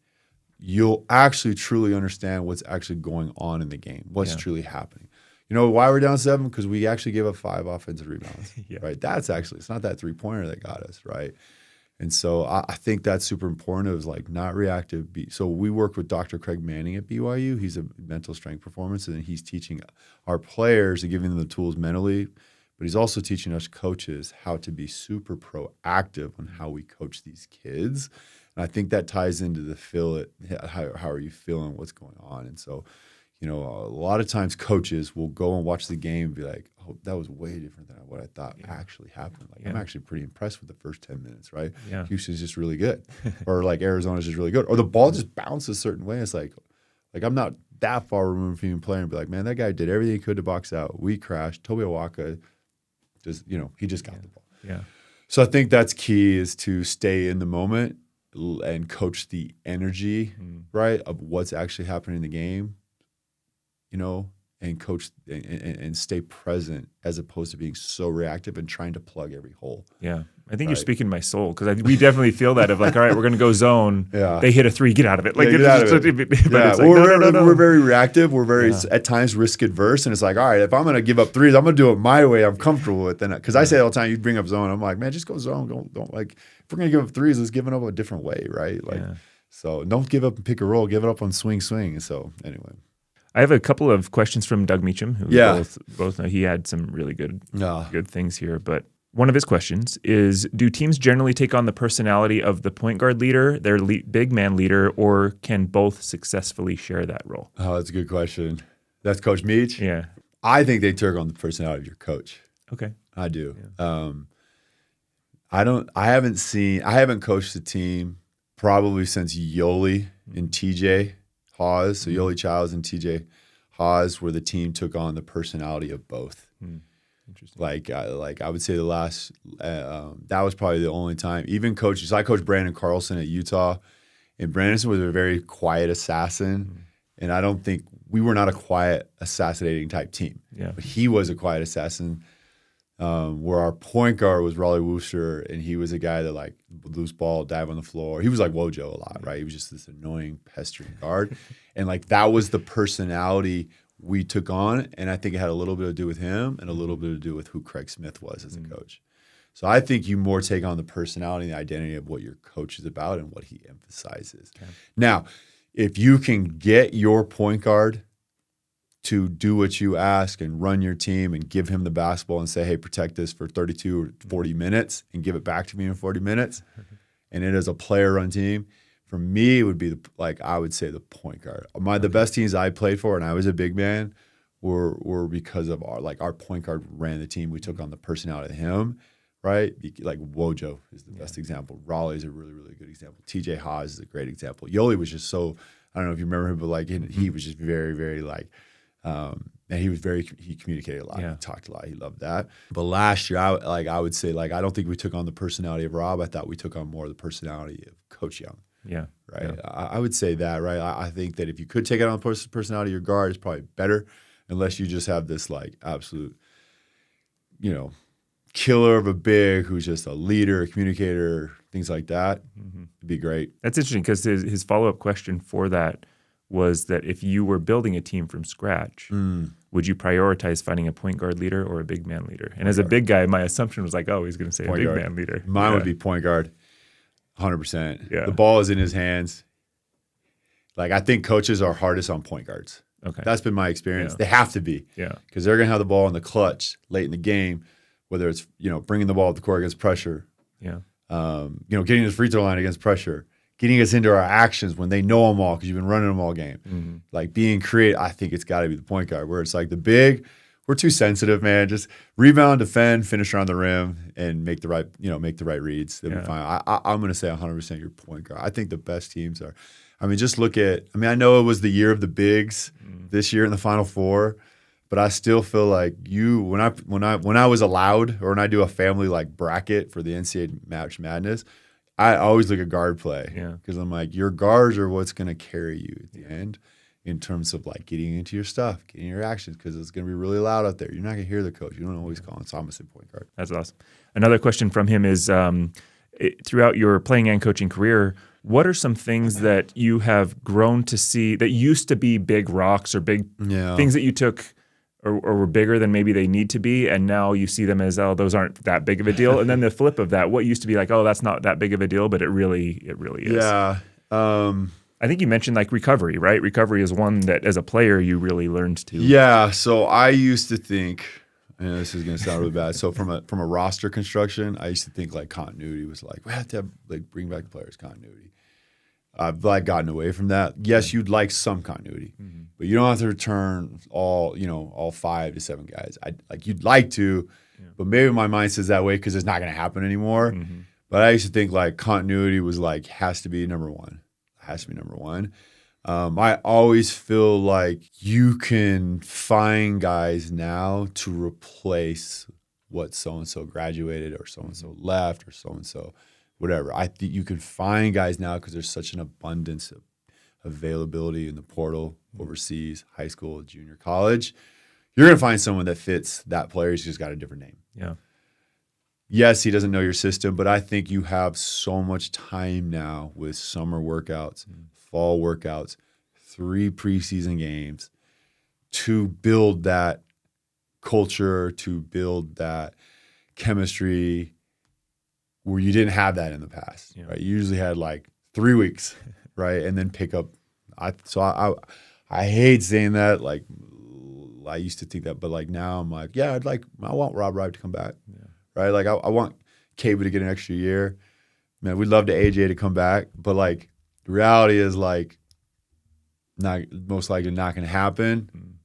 you'll actually truly understand what's actually going on in the game, what's truly happening. You know why we're down 7? Because we actually gave up 5 offensive rebounds, right? That's actually, it's not that 3-pointer that got us, right? And so I think that's super important. It was like not reactive. So we work with Dr. Craig Manning at BYU. He's a mental strength performance, and he's teaching our players and giving them the tools mentally, but he's also teaching us coaches how to be super proactive on how we coach these kids. And I think that ties into the feel it, how are you feeling, what's going on? And so, you know, a lot of times coaches will go and watch the game and be like, oh, that was way different than what I thought actually happened. Like, I'm actually pretty impressed with the first 10 minutes, right? Yeah. Houston's just really good. Or like Arizona's just really good. Or the ball just bounces a certain way. It's like I'm not that far removed from even playing and be like, man, that guy did everything he could to box out. We crashed. Toby Awaka, just, you know, he just got the ball. Yeah. So I think that's key, is to stay in the moment and coach the energy, right, of what's actually happening in the game, you know, and coach and stay present as opposed to being so reactive and trying to plug every hole. Yeah. I think you're speaking my soul, because we definitely feel that of like, all right, we're going to go zone. They hit a 3, get out of it. Like, get out of it. But we're very reactive. We're very at times risk adverse, and it's like, all right, if I'm going to give up threes, I'm going to do it my way. I'm comfortable with it. Because I say all the time, you bring up zone. I'm like, man, just go zone. Don't like, if we're going to give up threes, let's give it up a different way, right? Like, so don't give up and pick a roll. Give it up on swing. So anyway. I have a couple of questions from Doug Meacham, who both know he had some really good things here. But one of his questions is, do teams generally take on the personality of the point guard leader, their big man leader, or can both successfully share that role? Oh, that's a good question. That's Coach Meach? Yeah. I think they took on the personality of your coach. Okay. I do. Yeah. I haven't coached a team probably since Yoli and TJ Hawes. So Yoli Childs and TJ Hawes, where the team took on the personality of both. Interesting. Like I would say the last that was probably the only time. Even coaches, I coached Brandon Carlson at Utah, and Brandon was a very quiet assassin, and I don't think we were not a quiet assassinating type team. Yeah, but he was a quiet assassin. Where our point guard was Raleigh Wooster, and he was a guy that like would lose ball, dive on the floor. He was like Wojo a lot, right? He was just this annoying, pestering guard, and like that was the personality we took on, and I think it had a little bit to do with him and a little bit to do with who Craig Smith was as a coach. So I think you more take on the personality and the identity of what your coach is about and what he emphasizes. Okay. Now, if you can get your point guard to do what you ask and run your team and give him the basketball and say, hey, protect this for 32 or 40 minutes and give it back to me in 40 minutes, and it is a player-run team, for me, it would be I would say the point guard. The best teams I played for, and I was a big man, were because of our point guard ran the team. We took on the personality of him, right? Like Wojo is the best example. Raleigh is a really, really good example. TJ Haas is a great example. Yoli was just so, I don't know if you remember him, but he was just very, very and he communicated a lot. Yeah. He talked a lot. He loved that. But last year, I would say I don't think we took on the personality of Rob. I thought we took on more of the personality of Coach Young. Yeah. Right. Yeah. I would say that, right? I think that if you could take it on the personality of your guard, it's probably better, unless you just have this absolute, killer of a big who's just a leader, a communicator, things like that. It'd be great. That's interesting, because his follow-up question for that was that if you were building a team from scratch, would you prioritize finding a point guard leader or a big man leader? And as a big guy, my assumption was like, oh, he's going to say point a big man leader. Mine would be point guard, 100%. Yeah. The ball is in his hands. I think coaches are hardest on point guards. Okay. That's been my experience. Yeah. They have to be. Yeah. Because they're going to have the ball in the clutch late in the game, whether it's, bringing the ball up the court against pressure. Yeah. Getting to the free throw line against pressure. getting us into our actions when they know them all because you've been running them all game. Like being creative, I think it's got to be the point guard where it's like the big, we're too sensitive, man. Just rebound, defend, finish around the rim, and make the right reads. They'll be fine. I'm going to say 100% your point guard. I think the best teams are. I mean, just look at. I mean, I know it was the year of the bigs this year in the Final Four, but I still feel like when I was allowed, or when I do a family like bracket for the NCAA March Madness, I always look at guard play because I'm like, your guards are what's going to carry you at the end. In terms of like getting into your stuff, getting your actions, because it's going to be really loud out there. You're not going to hear the coach. You don't always call him. So I'm going to say point guard. That's awesome. Another question from him is, throughout your playing and coaching career, what are some things that you have grown to see that used to be big rocks or big things that you took or were bigger than maybe they need to be, and now you see them as, oh, those aren't that big of a deal? And then the flip of that, what used to be like, oh, that's not that big of a deal, but it really is. Yeah. I think you mentioned like recovery, right? Recovery is one that as a player you really learned to. Yeah. So I used to think, and this is going to sound really bad. So from a roster construction, I used to think like continuity was like, we have to have like bring back players continuity. I've like gotten away from that. Yes, you'd like some continuity, but you don't have to return all 5 to 7 guys. You'd like to, but maybe my mind says that way because it's not going to happen anymore. But I used to think like continuity was like has to be number one. I always feel like you can find guys now to replace what so-and-so graduated or so-and-so left or so-and-so whatever. I think you can find guys now because there's such an abundance of availability in the portal, overseas, high school, junior college. You're going to find someone that fits that player. He's just got a different name. Yeah. Yes, he doesn't know your system, but I think you have so much time now with summer workouts, fall workouts, 3 preseason games to build that culture, to build that chemistry where you didn't have that in the past, right? You usually had like 3 weeks, right? And then pick up. I hate saying that. Like I used to think that, but like now I'm like, I want Rob Wright to come back. Right, like I want Cable to get an extra year. Man, we'd love to AJ to come back, but like the reality is like not most likely not going to happen.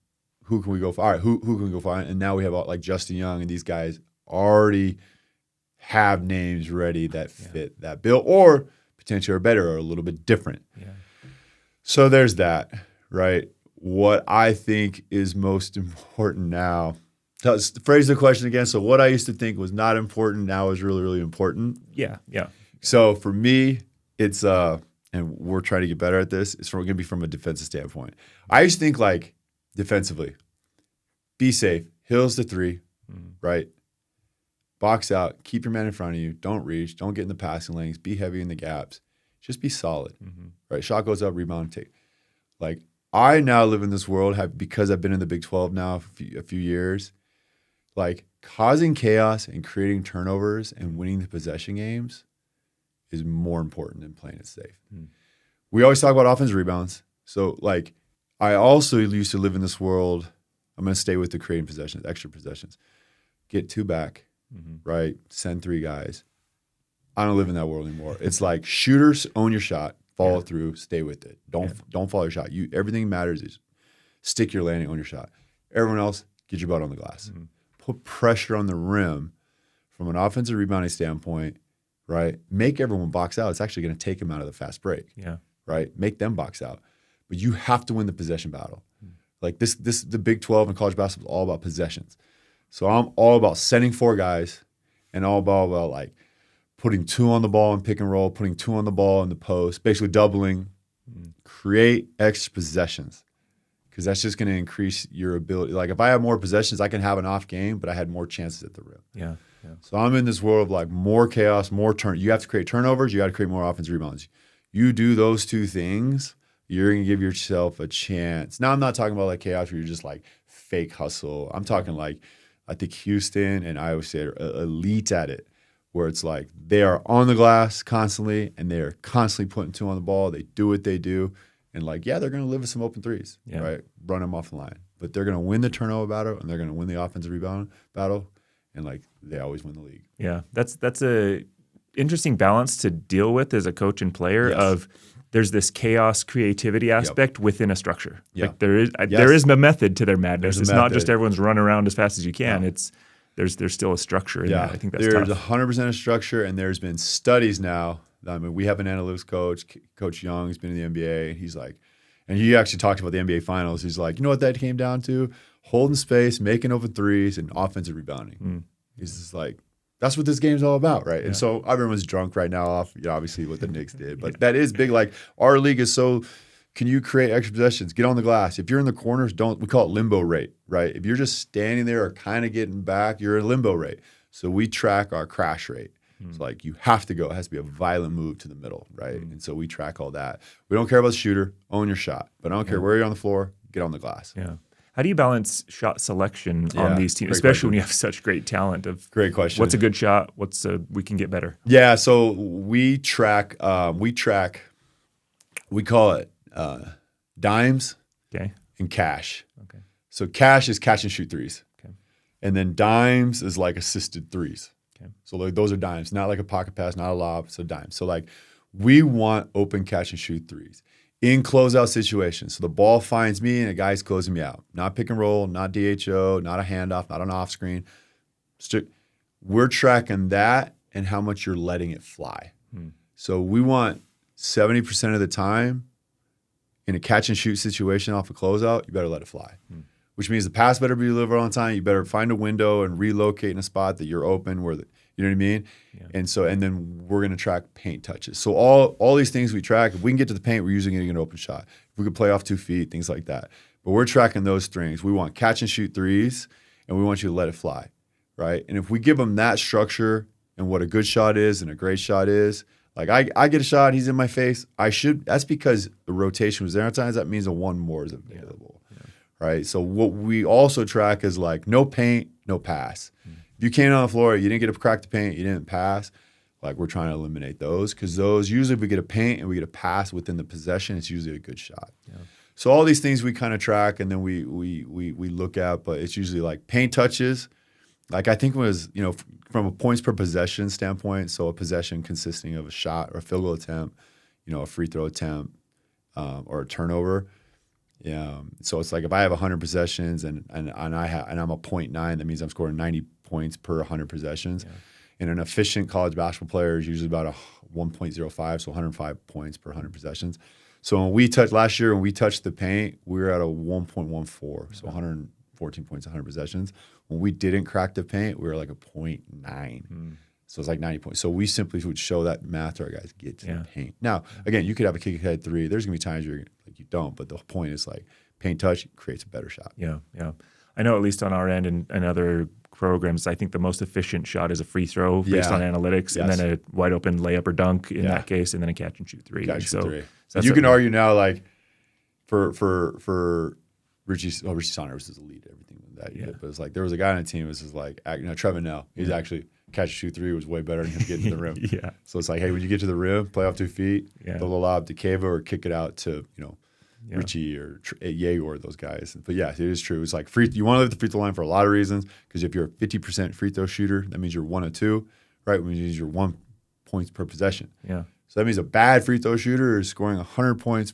Who can we go for? All right, who can we go find? And now we have like Justin Young and these guys already have names ready that fit that bill, or potentially are better or a little bit different. So there's that, right? What I think is most important now. Phrase the question again. So what I used to think was not important now is really, really important. Yeah. So for me, it's and we're trying to get better at this. It's going to be from a defensive standpoint. I used to think like defensively, be safe, hills to 3, right? Box out, keep your man in front of you. Don't reach, don't get in the passing lanes. Be heavy in the gaps. Just be solid, right? Shot goes up, rebound, take. Like I now live in this world because I've been in the Big 12 now for a few years. Like causing chaos and creating turnovers and winning the possession games is more important than playing it safe. We always talk about offensive rebounds. So like I also used to live in this world. I'm going to stay with the creating possessions, extra possessions. Get 2 back, right? Send 3 guys. I don't live in that world anymore. It's like shooters own your shot, follow through, stay with it. Don't follow your shot. Everything matters is stick your landing, own your shot. Everyone else, get your butt on the glass. Put pressure on the rim from an offensive rebounding standpoint, right? Make everyone box out. It's actually going to take them out of the fast break, right? Make them box out. But you have to win the possession battle. Like the Big 12 and college basketball is all about possessions. So I'm all about sending 4 guys and all about like putting 2 on the ball in pick and roll, putting 2 on the ball in the post, basically doubling, create extra possessions. Because that's just going to increase your ability. Like if I have more possessions, I can have an off game, but I had more chances at the rim. Yeah. So I'm in this world of like more chaos, more turn. You have to create turnovers. You got to create more offensive rebounds. You do those 2 things, you're going to give yourself a chance. Now I'm not talking about like chaos where you're just like fake hustle. I'm talking like I think Houston and Iowa State are elite at it, where it's like they are on the glass constantly and they are constantly putting 2 on the ball. They do what they do. And like, they're going to live with some open threes, right? Run them off the line. But they're going to win the turnover battle and they're going to win the offensive rebound battle. And like, they always win the league. Yeah, that's a interesting balance to deal with as a coach and player Yes. of there's this chaos creativity aspect within a structure. Yeah. Like there is a method to their madness. There's a It's not just method. everyone's run around as fast as you can. No. It's there's still a structure in Yeah, that. I think that's there's tough. 100% of structure, and there's been studies now. I mean, we have an analytics coach, Coach Young, who's been in the NBA, and he's like, and he actually talked about the NBA Finals. He's like, you know what that came down to? Holding space, making open threes, and offensive rebounding. He's just like, that's what this game's all about, right? And so everyone's drunk right now off, obviously, what the Knicks did. But that is big. Like, our league is so, can you create extra possessions? Get on the glass. If you're in the corners, we call it limbo rate, right? If you're just standing there or kind of getting back, you're in limbo rate. So we track our crash rate. It's like you have to go. It has to be a violent move to the middle, right? And so we track all that. We don't care about the shooter. Own your shot. But I don't care where you're on the floor. Get on the glass. Yeah. How do you balance shot selection on these teams, great especially question. when you have such great talent? Great question. What's a good shot? We can get better? Yeah, so we track, we call it dimes Okay. and cash. Okay. So cash is catch and shoot threes. Okay. And then dimes is like assisted threes. Okay. So like those are dimes, not like a pocket pass, not a lob, so dimes. So like we want open catch and shoot threes in closeout situations. So the ball finds me and a guy's closing me out. Not pick and roll, not DHO, not a handoff, not an off screen. We're tracking that and how much you're letting it fly. So we want 70% of the time in a catch and shoot situation off a closeout, you better let it fly. Which means the pass better be delivered on time. You better find a window and relocate in a spot that you're open where you know what I mean? Yeah. And then we're going to track paint touches. So all these things we track, if we can get to the paint, we're usually getting an open shot. If we could play off 2 feet, things like that. But we're tracking those things. We want catch and shoot threes, and we want you to let it fly, right? And if we give them that structure and what a good shot is and a great shot is, like I get a shot, he's in my face. That's because the rotation was there. Sometimes that means a one more is available, right? So what we also track is like no paint, no pass. If you came on the floor, you didn't get to crack the paint, you didn't pass, like we're trying to eliminate those because those usually if we get a paint and we get a pass within the possession, it's usually a good shot. Yeah. So all these things we kind of track and then we look at, but it's usually like paint touches. Like I think it was, from a points per possession standpoint, so a possession consisting of a shot or a field goal attempt, a free throw attempt, or a turnover. So it's like if I have 100 possessions and I'm a 0.9, that means I'm scoring 90 points per 100 possessions. Yeah. And an efficient college basketball player is usually about a 1.05, so 105 points per 100 possessions. So last year when we touched the paint, we were at a 1.14, so 114 points, 100 possessions. When we didn't crack the paint, we were like a 0.9. So it's like 90 points. So we simply would show that math to our guys, get to the paint. Now, again, you could have a kick ahead three. There's going to be times where you don't, but the point is like paint touch creates a better shot. Yeah, yeah. I know at least on our end and other programs, I think the most efficient shot is a free throw based on analytics, and then a wide open layup or dunk in that case, and then a catch and shoot three. So you can argue now like for Richie Saunders was his elite, everything that he did. But it's like there was a guy on the team. This is like Trevin Nell. He's actually catch and shoot three was way better than him getting to the rim. So it's like, hey, when you get to the rim, play off 2 feet, throw the lob to Kava or kick it out to Richie or Yegor, those guys. But yeah, it is true. It's like you want to live the free throw line for a lot of reasons because if you're a 50% free throw shooter, that means you're 1 of 2, right? Which means you're 1 points per possession. Yeah. So that means a bad free throw shooter is scoring 100 points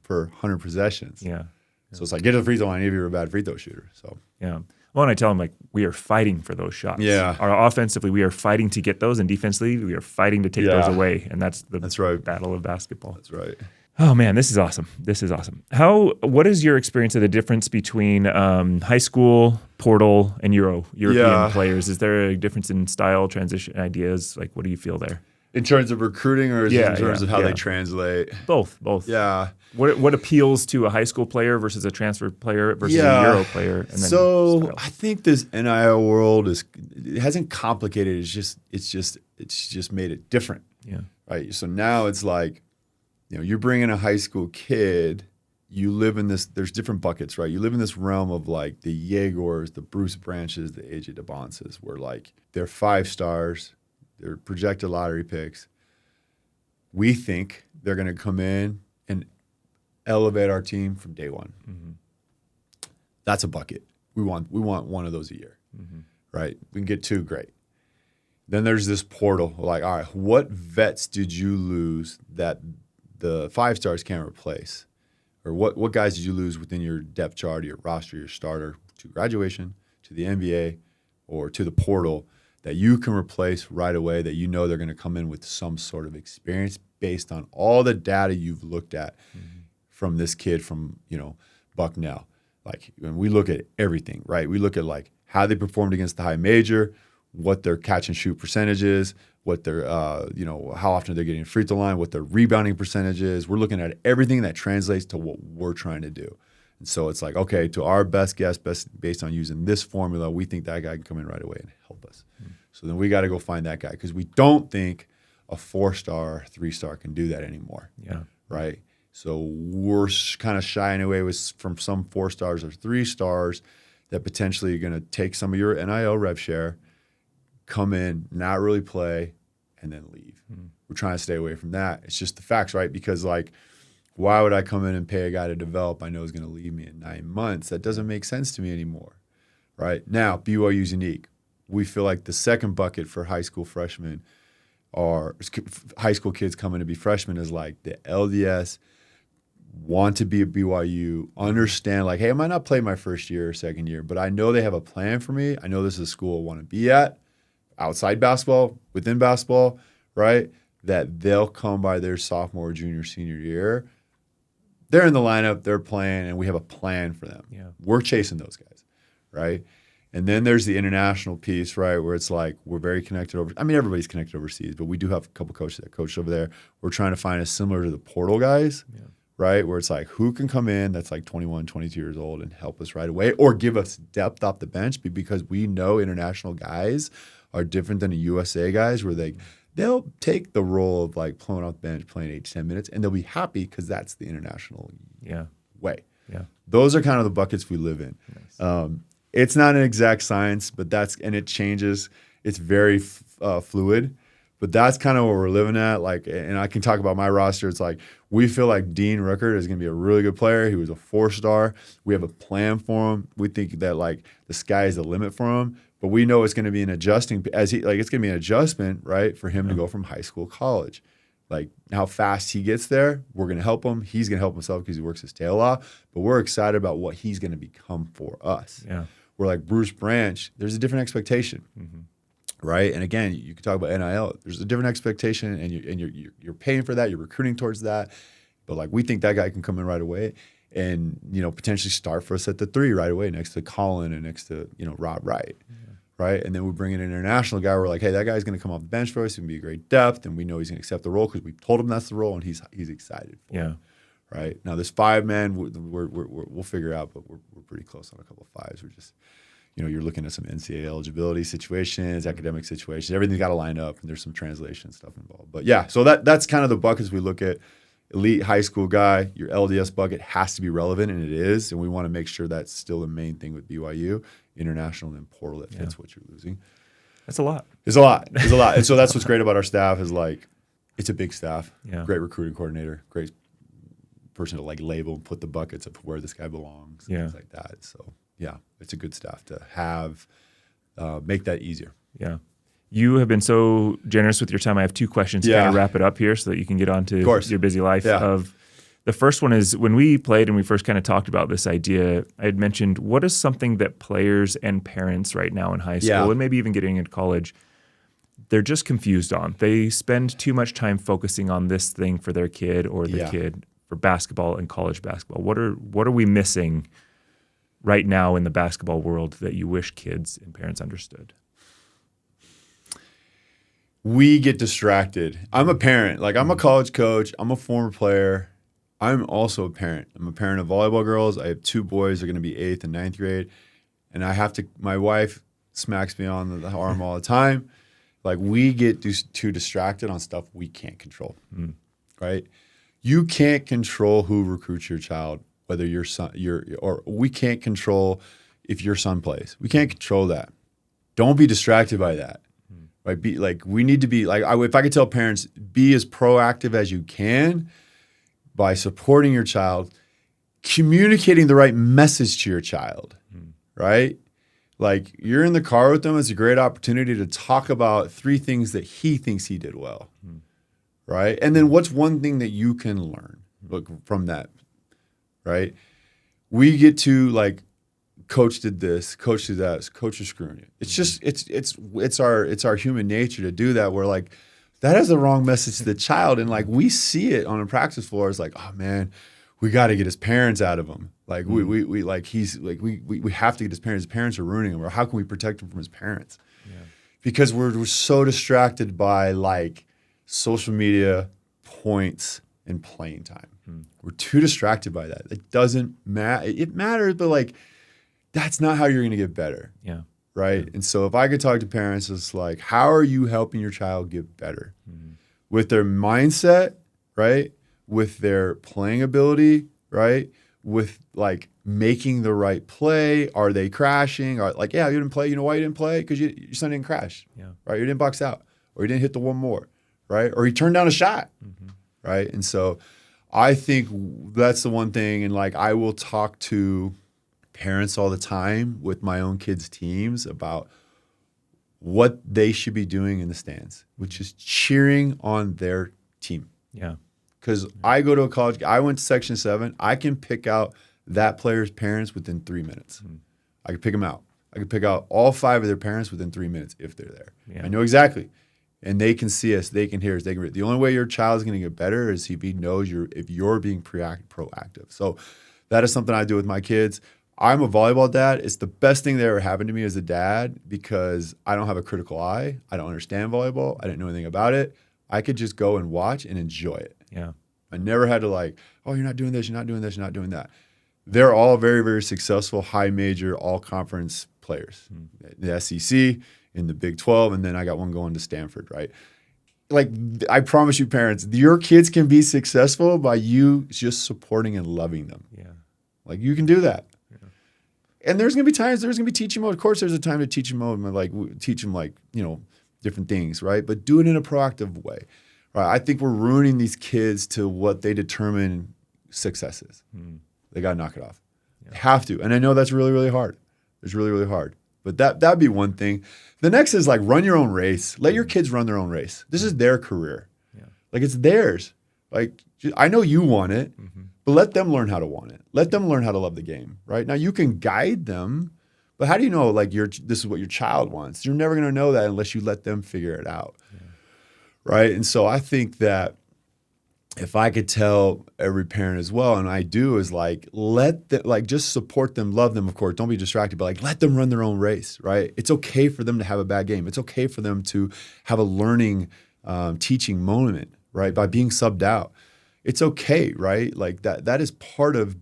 per 100 possessions. Yeah. So it's like get to the free throw line if you're a bad free throw shooter. So yeah. Well, and I tell them like we are fighting for those shots. Yeah. Our offensively, we are fighting to get those, and defensively, we are fighing to take those away, and that's right. Battle of basketball. That's right. Oh man, this is awesome. This is awesome. What is your experience of the difference between high school, portal, and European players? Is there a difference in style, transition, ideas? Like, what do you feel there? In terms of recruiting, or is it in terms of how they translate? Both. Yeah. What appeals to a high school player versus a transfer player versus a Euro player? And then so I think this NIL world it hasn't complicated. It's just made it different. Yeah. Right. So now it's like, you bring in a high school kid. You live in this. There's different buckets, right? You live in this realm of like the Yegors, the Bruce Branches, the AJ DeBonces, where like they're 5 stars. They're projected lottery picks. We think they're going to come in and elevate our team from day one. Mm-hmm. That's a bucket. We want one of those a year, right? We can get 2, great. Then there's this portal. Like, all right, what vets did you lose that the 5-stars can't replace? Or what guys did you lose within your depth chart, your roster, your starter, to graduation, to the NBA, or to the portal that you can replace right away, that you know they're going to come in with some sort of experience based on all the data you've looked at from this kid from, Bucknell. Like, when we look at everything, right? We look at like how they performed against the high major, what their catch and shoot percentage is, what their, how often they're getting free throw line, what their rebounding percentage is. We're looking at everything that translates to what we're trying to do. And so it's like, okay, to our best guess, based on using this formula, we think that guy can come in right away and help us. So then we got to go find that guy, because we don't think a 4-star, 3-star can do that anymore. Yeah. Right? So we're kind of shying away from some 4-stars or 3-stars that potentially are going to take some of your NIL rev share, come in, not really play, and then leave. We're trying to stay away from that. It's just the facts, right? Because, like, why would I come in and pay a guy to develop I know is going to leave me in 9 months? That doesn't make sense to me anymore, right? Now, BYU's unique. We feel like the second bucket for high school freshmen or high school kids coming to be freshmen is like the LDS, want to be at BYU, understand like, hey, I might not play my first year or second year, but I know they have a plan for me. I know this is a school I want to be at, outside basketball, within basketball, right? That they'll come by their sophomore, junior, senior year. They're in the lineup, they're playing, and we have a plan for them. Yeah. We're chasing those guys, right? And then there's the international piece, right, where it's like we're very connected everybody's connected overseas, but we do have a couple coaches that coach over there. We're trying to find a similar to the portal guys, right, where it's like who can come in that's like 21, 22 years old and help us right away or give us depth off the bench, because we know international guys are different than the USA guys, where they'll take the role of like pulling off the bench, playing 8 to 10 minutes, and they'll be happy because that's the international way. Yeah. Those are kind of the buckets we live in. Nice. It's not an exact science, but and it changes. It's very fluid, but that's kind of what we're living at. Like, and I can talk about my roster. It's like we feel like Dean Ruckert is going to be a really good player. He was a 4-star. We have a plan for him. We think that like the sky is the limit for him, but we know it's going to be it's going to be an adjustment, right, for him to go from high school to college. Like how fast he gets there, we're going to help him. He's going to help himself because he works his tail off. But we're excited about what he's going to become for us. Yeah. We're like Bruce Branch, there's a different expectation, right? And again, you can talk about NIL. There's a different expectation, and you're paying for that. You're recruiting towards that. But like we think that guy can come in right away and potentially start for us at the 3 right away next to Colin and next to Rob Wright. Right? And then we bring in an international guy. We're like, hey, that guy's going to come off the bench for us. He's going to be a great depth, and we know he's going to accept the role because we've told him that's the role, and he's excited for it. Right? Now, this 5-man, we'll figure out, but we're pretty close on a couple of 5s. We're just, you're looking at some NCAA eligibility situations, academic situations. Everything's got to line up, and there's some translation stuff involved. But yeah, so that's kind of the buckets we look at. Elite high school guy, your LDS bucket has to be relevant, and it is, and we want to make sure that's still the main thing with BYU. International and portal that fits what you're losing. That's a lot. It's a lot. And so that's what's great about our staff is like it's a big staff. Yeah. Great recruiting coordinator, great person to like label and put the buckets of where this guy belongs, things like that. So yeah, it's a good staff to have, make that easier. Yeah. You have been so generous with your time. I have 2 questions to kind of wrap it up here so that you can get on to your busy life. The first one is when we played and we first kind of talked about this idea, I had mentioned what is something that players and parents right now in high school and maybe even getting into college, they're just confused on. They spend too much time focusing on this thing for their kid or the kid for basketball and college basketball. What are we missing right now in the basketball world that you wish kids and parents understood? We get distracted. I'm a parent. Like I'm a college coach. I'm a former player. I'm also a parent. I'm a parent of volleyball girls. I have 2 boys. They're going to be 8th and 9th grade. And my wife smacks me on the arm all the time. Like we get too distracted on stuff we can't control, right? You can't control who recruits your child, whether your son, or we can't control if your son plays. We can't control that. Don't be distracted by that. Right? We need to be like, if I could tell parents, be as proactive as you can by supporting your child, communicating the right message to your child, right? Like, you're in the car with them. It's a great opportunity to talk about 3 things that he thinks he did well, right? And then what's one thing that you can learn from that, right? We get to, like, coach did this, coach did that, coach is screwing you. It's just it's our human nature to do that. Where, like, that has the wrong message to the child, and, like, we see it on a practice floor. It's like, oh man, we got to get his parents out of him. Like, we have to get his parents. His parents are ruining him. Or how can we protect him from his parents? Yeah. Because we're so distracted by, like, social media, points, and playing time. We're too distracted by that. It doesn't matter. It matters, but, like, that's not how you're going to get better. Yeah. Right. Yeah. And so if I could talk to parents, it's like, how are you helping your child get better with their mindset, right? With their playing ability, right? With, like, making the right play. Are they crashing? Or, like, yeah, you didn't play. You know why you didn't play? Because your son didn't crash, right? You didn't box out, or you didn't hit the one more, right? Or he turned down a shot, right? And so I think that's the one thing. And, like, I will talk to parents all the time with my own kids' teams about what they should be doing in the stands, which is cheering on their team. Yeah. Because I go to a college, I went to Section 7, I can pick out that player's parents within 3 minutes. I can pick them out. I can pick out all 5 of their parents within 3 minutes if they're there. Yeah. I know exactly. And they can see us, they can hear us, they can read. The only way your child is going to get better is if he knows if you're being proactive. So that is something I do with my kids. I'm a volleyball dad. It's the best thing that ever happened to me as a dad because I don't have a critical eye. I don't understand volleyball. I didn't know anything about it. I could just go and watch and enjoy it. Yeah. I never had to, like, oh, you're not doing this, you're not doing this, you're not doing that. They're all very, very successful, high major, all conference players. The SEC, in the Big 12, and then I got one going to Stanford, right? Like, I promise you, parents, your kids can be successful by you just supporting and loving them. Yeah. Like, you can do that. And there's going to be times, there's going to be teaching mode. Of course, there's a time to teach mode, and, like, teach them, like, you know, different things, right? But do it in a proactive way, right? I think we're ruining these kids to what they determine success is. They got to knock it off. Yeah. They have to. And I know that's really, really hard. It's really, really hard. But that'd be one thing. The next is, like, run your own race. Let your kids run their own race. This is their career. Yeah. Like, it's theirs. Like, I know you want it, but let them learn how to want it. Let them learn how to love the game, right? Now, you can guide them, but how do you know, like, this is what your child wants? You're never going to know that unless you let them figure it out, right? And so I think that if I could tell every parent as well, and I do, is, like, just support them, love them, of course. Don't be distracted, but, like, let them run their own race, right? It's okay for them to have a bad game. It's okay for them to have a learning, teaching moment, right? By being subbed out. It's okay, right? Like, that is part of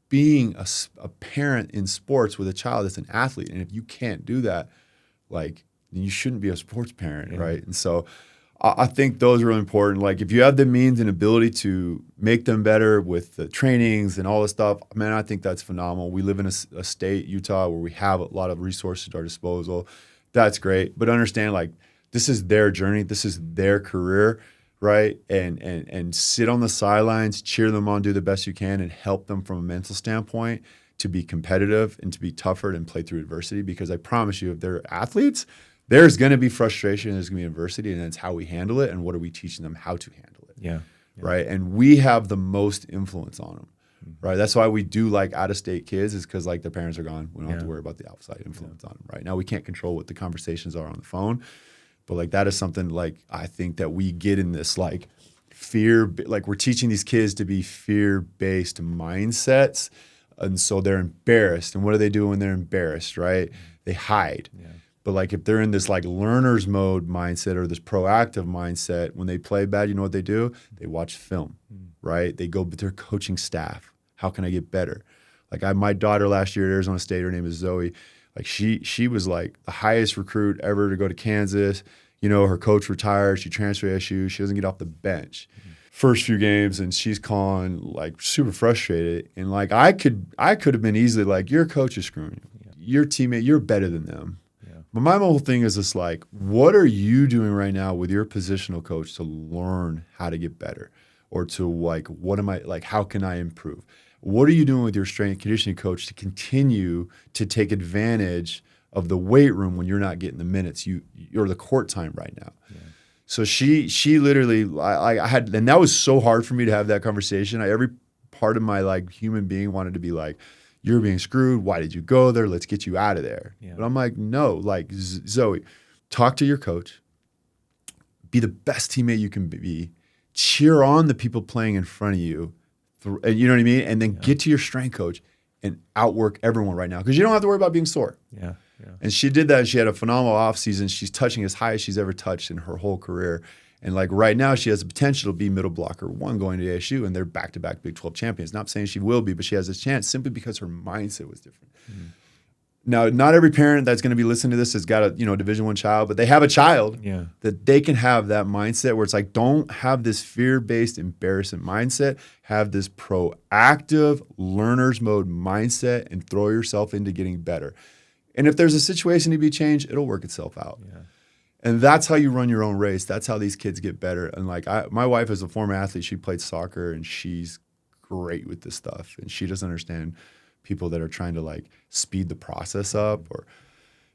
being a parent in sports with a child that's an athlete. And if you can't do that, like, then you shouldn't be a sports parent, right? And so I think those are really important. Like, if you have the means and ability to make them better with the trainings and all this stuff, man, I think that's phenomenal. We live in a state, Utah, where we have a lot of resources at our disposal. That's great. But understand, like, this is their journey. This is their career, right? And sit on the sidelines, cheer them on, do the best you can, and help them from a mental standpoint to be competitive and to be tougher and play through adversity. Because I promise you, if they're athletes, there's going to be frustration, there's going to be adversity, and that's how we handle it, and what are we teaching them how to handle it, right? And we have the most influence on them, right? That's why we do, like, out-of-state kids, is because, like, their parents are gone. We don't have to worry about the outside influence on them, right? Now, we can't control what the conversations are on the phone, but, like, that is something, like, I think that we get in this, like, fear, like, we're teaching these kids to be fear-based mindsets, and so they're embarrassed. And what do they do when they're embarrassed, right? They hide. But, like, if they're in this, like, learner's mode mindset or this proactive mindset, when they play bad, you know what they do? They watch film, right? They go with their coaching staff. How can I get better? Like, my daughter last year at Arizona State, her name is Zoe. Like, she was, like, the highest recruit ever to go to Kansas. You know, her coach retired. She transferred to SU. She doesn't get off the bench. First few games, and she's calling, like, super frustrated. And, like, I could have been easily like, your coach is screwing you. Your teammate, you're better than them. But my whole thing is just, like, what are you doing right now with your positional coach to learn how to get better, or to, like, how can I improve? What are you doing with your strength and conditioning coach to continue to take advantage of the weight room when you're not getting the minutes or the court time right now. Yeah. So she literally, I had, and that was so hard for me to have that conversation. Every part of my like human being wanted to be like, you're being screwed. Why did you go there? Let's get you out of there. Yeah. But I'm like, no, like Zoe, talk to your coach, be the best teammate you can be, cheer on the people playing in front of you. And you know what I mean? And then get to your strength coach and outwork everyone right now. Because you don't have to worry about being sore. Yeah. Yeah. And she did that. She had a phenomenal offseason. She's touching as high as she's ever touched in her whole career. And like right now, she has the potential to be middle blocker 1 going to ASU, and they're back-to-back Big 12 champions. Not saying she will be, but she has a chance simply because her mindset was different. Mm-hmm. Now, not every parent that's going to be listening to this has got a Division I child, but they have a child that they can have that mindset where it's like, don't have this fear-based, embarrassment mindset. Have this proactive learner's mode mindset and throw yourself into getting better. And if there's a situation to be changed, it'll work itself out. Yeah. And that's how you run your own race. That's how these kids get better. And like my wife is a former athlete. She played soccer, and she's great with this stuff. And she doesn't understand people that are trying to like speed the process up.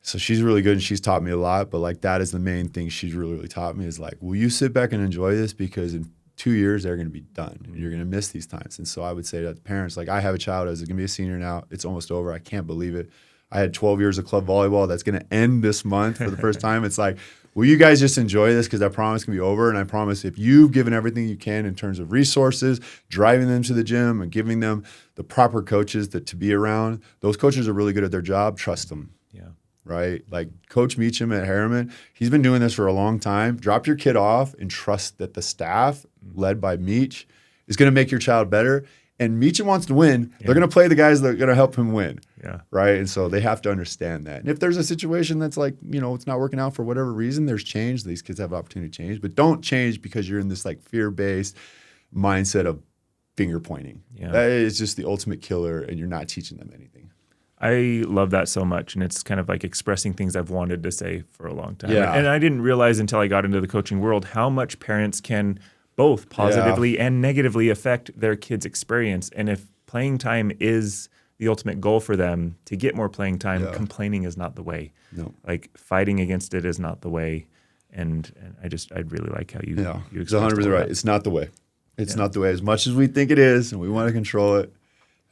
So she's really good, and she's taught me a lot. But like that is the main thing she's really taught me is like, will you sit back and enjoy this? Because in 2 years, they're going to be done. And you're going to miss these times. And so I would say to parents, like I have a child who's going to be a senior now. It's almost over. I can't believe it. I had 12 years of club volleyball. That's going to end this month for the first time. It's like, will you guys just enjoy this? Because I promise it's going to be over. And I promise if you've given everything you can in terms of resources, driving them to the gym and giving them the proper coaches to be around, those coaches are really good at their job. Trust them. Yeah. Right? Like Coach Meacham at Harriman, he's been doing this for a long time. Drop your kid off and trust that the staff, led by Meach, is going to make your child better. And Meacham wants to win. Yeah. They're going to play the guys that are going to help him win. Yeah. Right. And so they have to understand that. And if there's a situation that's like, it's not working out for whatever reason, there's change. These kids have opportunity to change. But don't change because you're in this like fear-based mindset of finger pointing. Yeah. That is just the ultimate killer, and you're not teaching them anything. I love that so much. And it's kind of like expressing things I've wanted to say for a long time. Yeah. And I didn't realize until I got into the coaching world how much parents can both positively and negatively affect their kids' experience. And if playing time is the ultimate goal for them, to get more playing time, complaining is not the way. No. Like fighting against it is not the way. And I'd really like how you it's 100% right. It's not the way. It's not the way. As much as we think it is and we want to control it,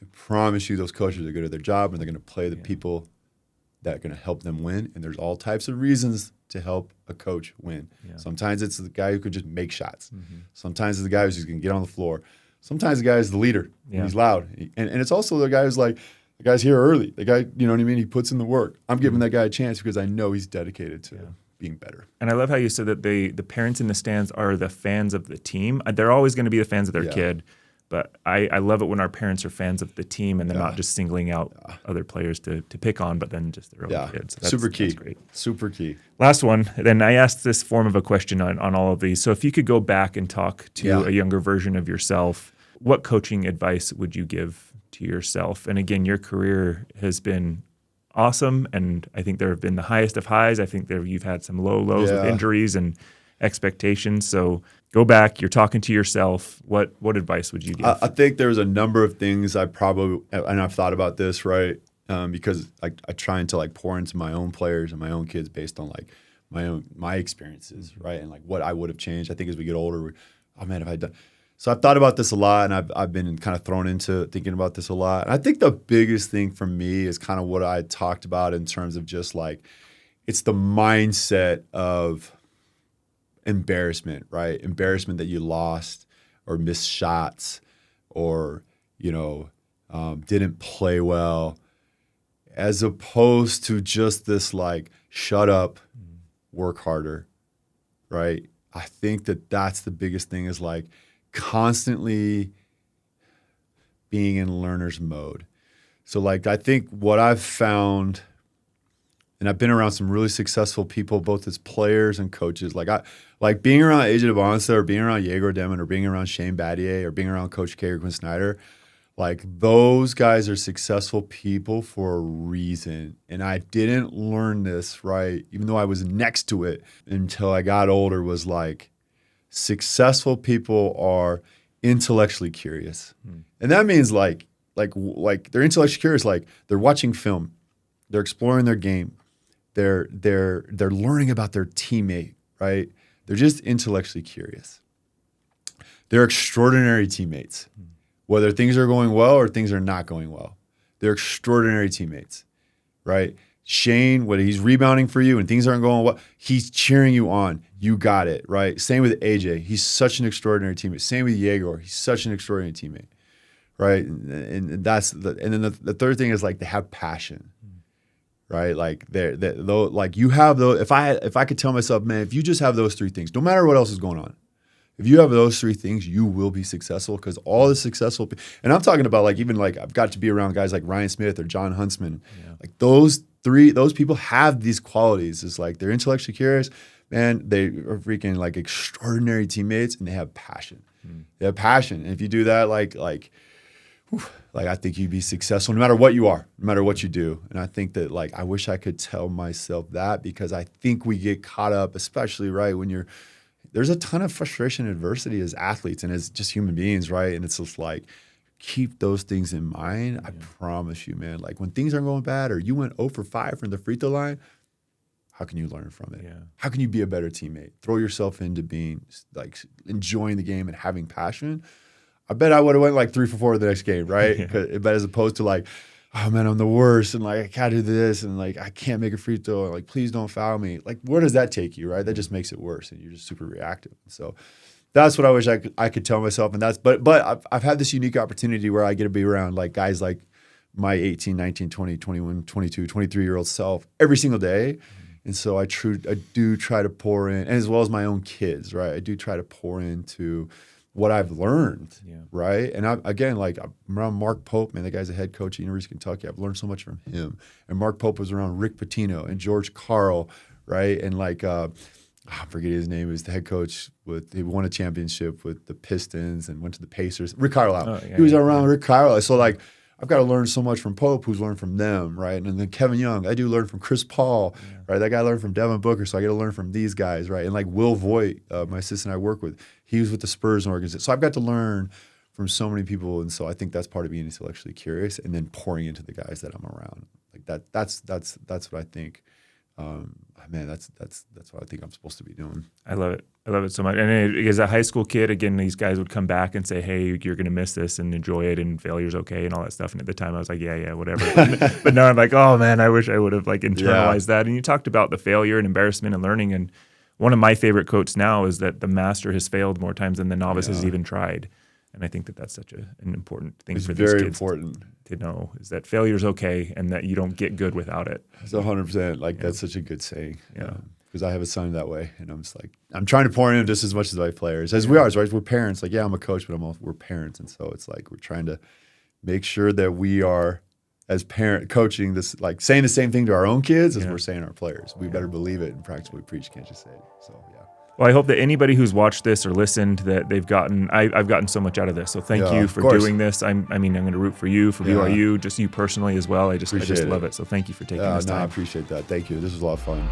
I promise you those coaches are good at their job, and they're going to play the people that are going to help them win. And there's all types of reasons to help a coach win. Yeah. Sometimes it's the guy who could just make shots. Mm-hmm. Sometimes it's the guy who's just going to get on the floor. Sometimes the guy is the leader. Yeah. He's loud. And it's also the guy who's like, the guy's here early. The guy, you know what I mean? He puts in the work. I'm giving that guy a chance because I know he's dedicated to being better. And I love how you said that the parents in the stands are the fans of the team. They're always going to be the fans of their kid. But I love it when our parents are fans of the team and they're not just singling out other players to pick on, but then just their own kids. So super key. That's great. Super key. Last one. Then I asked this form of a question on all of these. So if you could go back and talk to a younger version of yourself, what coaching advice would you give to yourself? And again, your career has been awesome, and I think there have been the highest of highs. I think you've had some low lows with injuries and expectations. So go back, you're talking to yourself. What advice would you give? I think there's a number of things I've thought about this, right? Because I try to like pour into my own players and my own kids based on like my experiences, right? And like what I would have changed. I think as we get older, if I done. So I've thought about this a lot, and I've been kind of thrown into thinking about this a lot. And I think the biggest thing for me is kind of what I talked about in terms of just like, it's the mindset of embarrassment, right? Embarrassment that you lost or missed shots or, didn't play well, as opposed to just this like, shut up, work harder, right? I think that's the biggest thing is like constantly being in learner's mode. So like, I think what I've found, and I've been around some really successful people, both as players and coaches. Like being around AJ DeBonsa or being around Yegor Demon or being around Shane Battier or being around Coach K or Quinn Snyder. Like those guys are successful people for a reason. And I didn't learn this, right, even though I was next to it until I got older, was like successful people are intellectually curious. And that means like they're intellectually curious, like they're watching film, they're exploring their game. They're learning about their teammate, right? They're just intellectually curious. They're extraordinary teammates, whether things are going well or things are not going well. They're extraordinary teammates, right? Shane, whether he's rebounding for you and things aren't going well, he's cheering you on. You got it, right? Same with AJ. He's such an extraordinary teammate. Same with Yegor. He's such an extraordinary teammate, right? And then the third thing is like they have passion, right? Like like you have those. If I could tell myself, man, if you just have those three things, no matter what else is going on, if you have those three things, you will be successful, because all the successful and I'm talking about like even like I've got to be around guys like Ryan Smith or John Huntsman. Yeah. Like those people have these qualities. It's like they're intellectually curious, man. They are freaking like extraordinary teammates, and they have passion. They have passion. And if you do that, like I think you'd be successful no matter what you are, no matter what you do. And I think that like I wish I could tell myself that, because I think we get caught up, especially right when there's a ton of frustration and adversity as athletes and as just human beings, right? And it's just like, keep those things in mind. Yeah. I promise you, man, like when things aren't going bad or you went 0 for 5 from the free throw line, how can you learn from it? Yeah. How can you be a better teammate? Throw yourself into being like enjoying the game and having passion. I bet I would have went like 3 for 4 the next game, right? Yeah. But as opposed to like, oh man, I'm the worst, and like I can't do this, and like I can't make a free throw, and like please don't foul me. Like where does that take you, right? That just makes it worse, and you're just super reactive. So that's what I wish I could tell myself, and but I've had this unique opportunity where I get to be around like guys like my 18, 19, 20, 21, 22, 23-year-old self every single day. And so I do try to pour in, and as well as my own kids, right? I do try to pour into what I've learned, right? And I'm around Mark Pope, man. The guy's a head coach at University of Kentucky. I've learned so much from him. And Mark Pope was around Rick Pitino and George Karl, right? And like, I forget his name. He was the head coach he won a championship with the Pistons and went to the Pacers. Rick Carlisle. Oh, yeah, he was around Rick Carlisle. So like, I've got to learn so much from Pope, who's learned from them, right? And then Kevin Young, I do learn from Chris Paul, right? That guy learned from Devin Booker, so I get to learn from these guys, right? And like Will Voigt, my assistant I work with, he was with the Spurs organization. So I've got to learn from so many people, and so I think that's part of being intellectually curious and then pouring into the guys that I'm around. Like that's what I think. Man, that's what I think I'm supposed to be doing. I love it. I love it so much. And as a high school kid, again, these guys would come back and say, hey, you're going to miss this and enjoy it, and failure's okay and all that stuff. And at the time I was like, yeah, whatever. But now I'm like, oh man, I wish I would have like internalized that. And you talked about the failure and embarrassment and learning. And one of my favorite quotes now is that the master has failed more times than the novice has even tried. And I think that that's such an important thing for these kids to know, is that failure's okay and that you don't get good without it. It's 100%. Like that's such a good saying. Yeah. Because I have a son that way, and I'm just like, I'm trying to pour in just as much as my players, as we are, right? We're parents. Like, yeah, I'm a coach, but we're parents, and so it's like we're trying to make sure that we are, as parent coaching this, like saying the same thing to our own kids as we're saying our players. We better believe it and practice what we preach. Can't just say it. So yeah. Well, I hope that anybody who's watched this or listened, that they've gotten, I've gotten so much out of this. So thank you for doing this. I'm going to root for you, for BYU, just you personally as well. I just love it. So thank you for taking this time. I appreciate that. Thank you. This was a lot of fun.